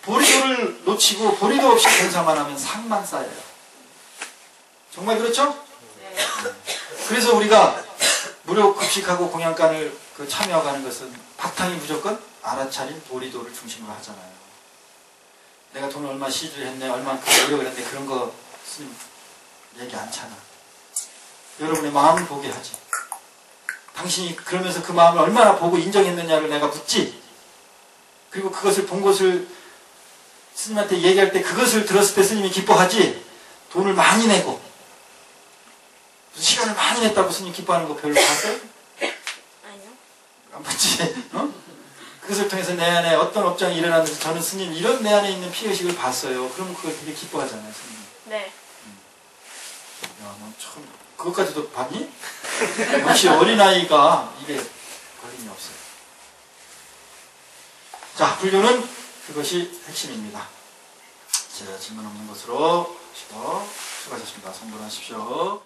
보리도를 놓치고 보리도 없이 봉사만 하면 상만 쌓여요. 정말 그렇죠? 네. 그래서 우리가 무료 급식하고 공양간을 참여하는 것은 바탕이 무조건 알아차린 보리도를 중심으로 하잖아요. 내가 돈을 얼마 시주를 했네, 얼마큼 노력을 했네, 그런 거 스님 얘기 않잖아. 여러분의 마음을 보게 하지. 당신이 그러면서 그 마음을 얼마나 보고 인정했느냐를 내가 묻지. 그리고 그것을 본 것을 스님한테 얘기할 때 그것을 들었을 때 스님이 기뻐하지. 돈을 많이 내고 시간을 많이 냈다고 스님 기뻐하는 거 별로 봤어요? 아니요. 안 봤지? 어? 그것을 통해서 내 안에 어떤 업장이 일어났는지 저는 스님 이런 내 안에 있는 피의식을 봤어요. 그러면 그걸 되게 기뻐하잖아요, 스님. 네. 야, 너 참 그것까지도 봤니? 역시 어린아이가 이게 걸림이 없어요. 자, 불교는 그것이 핵심입니다. 자, 질문 없는 것으로 수고하셨습니다. 성불하십시오.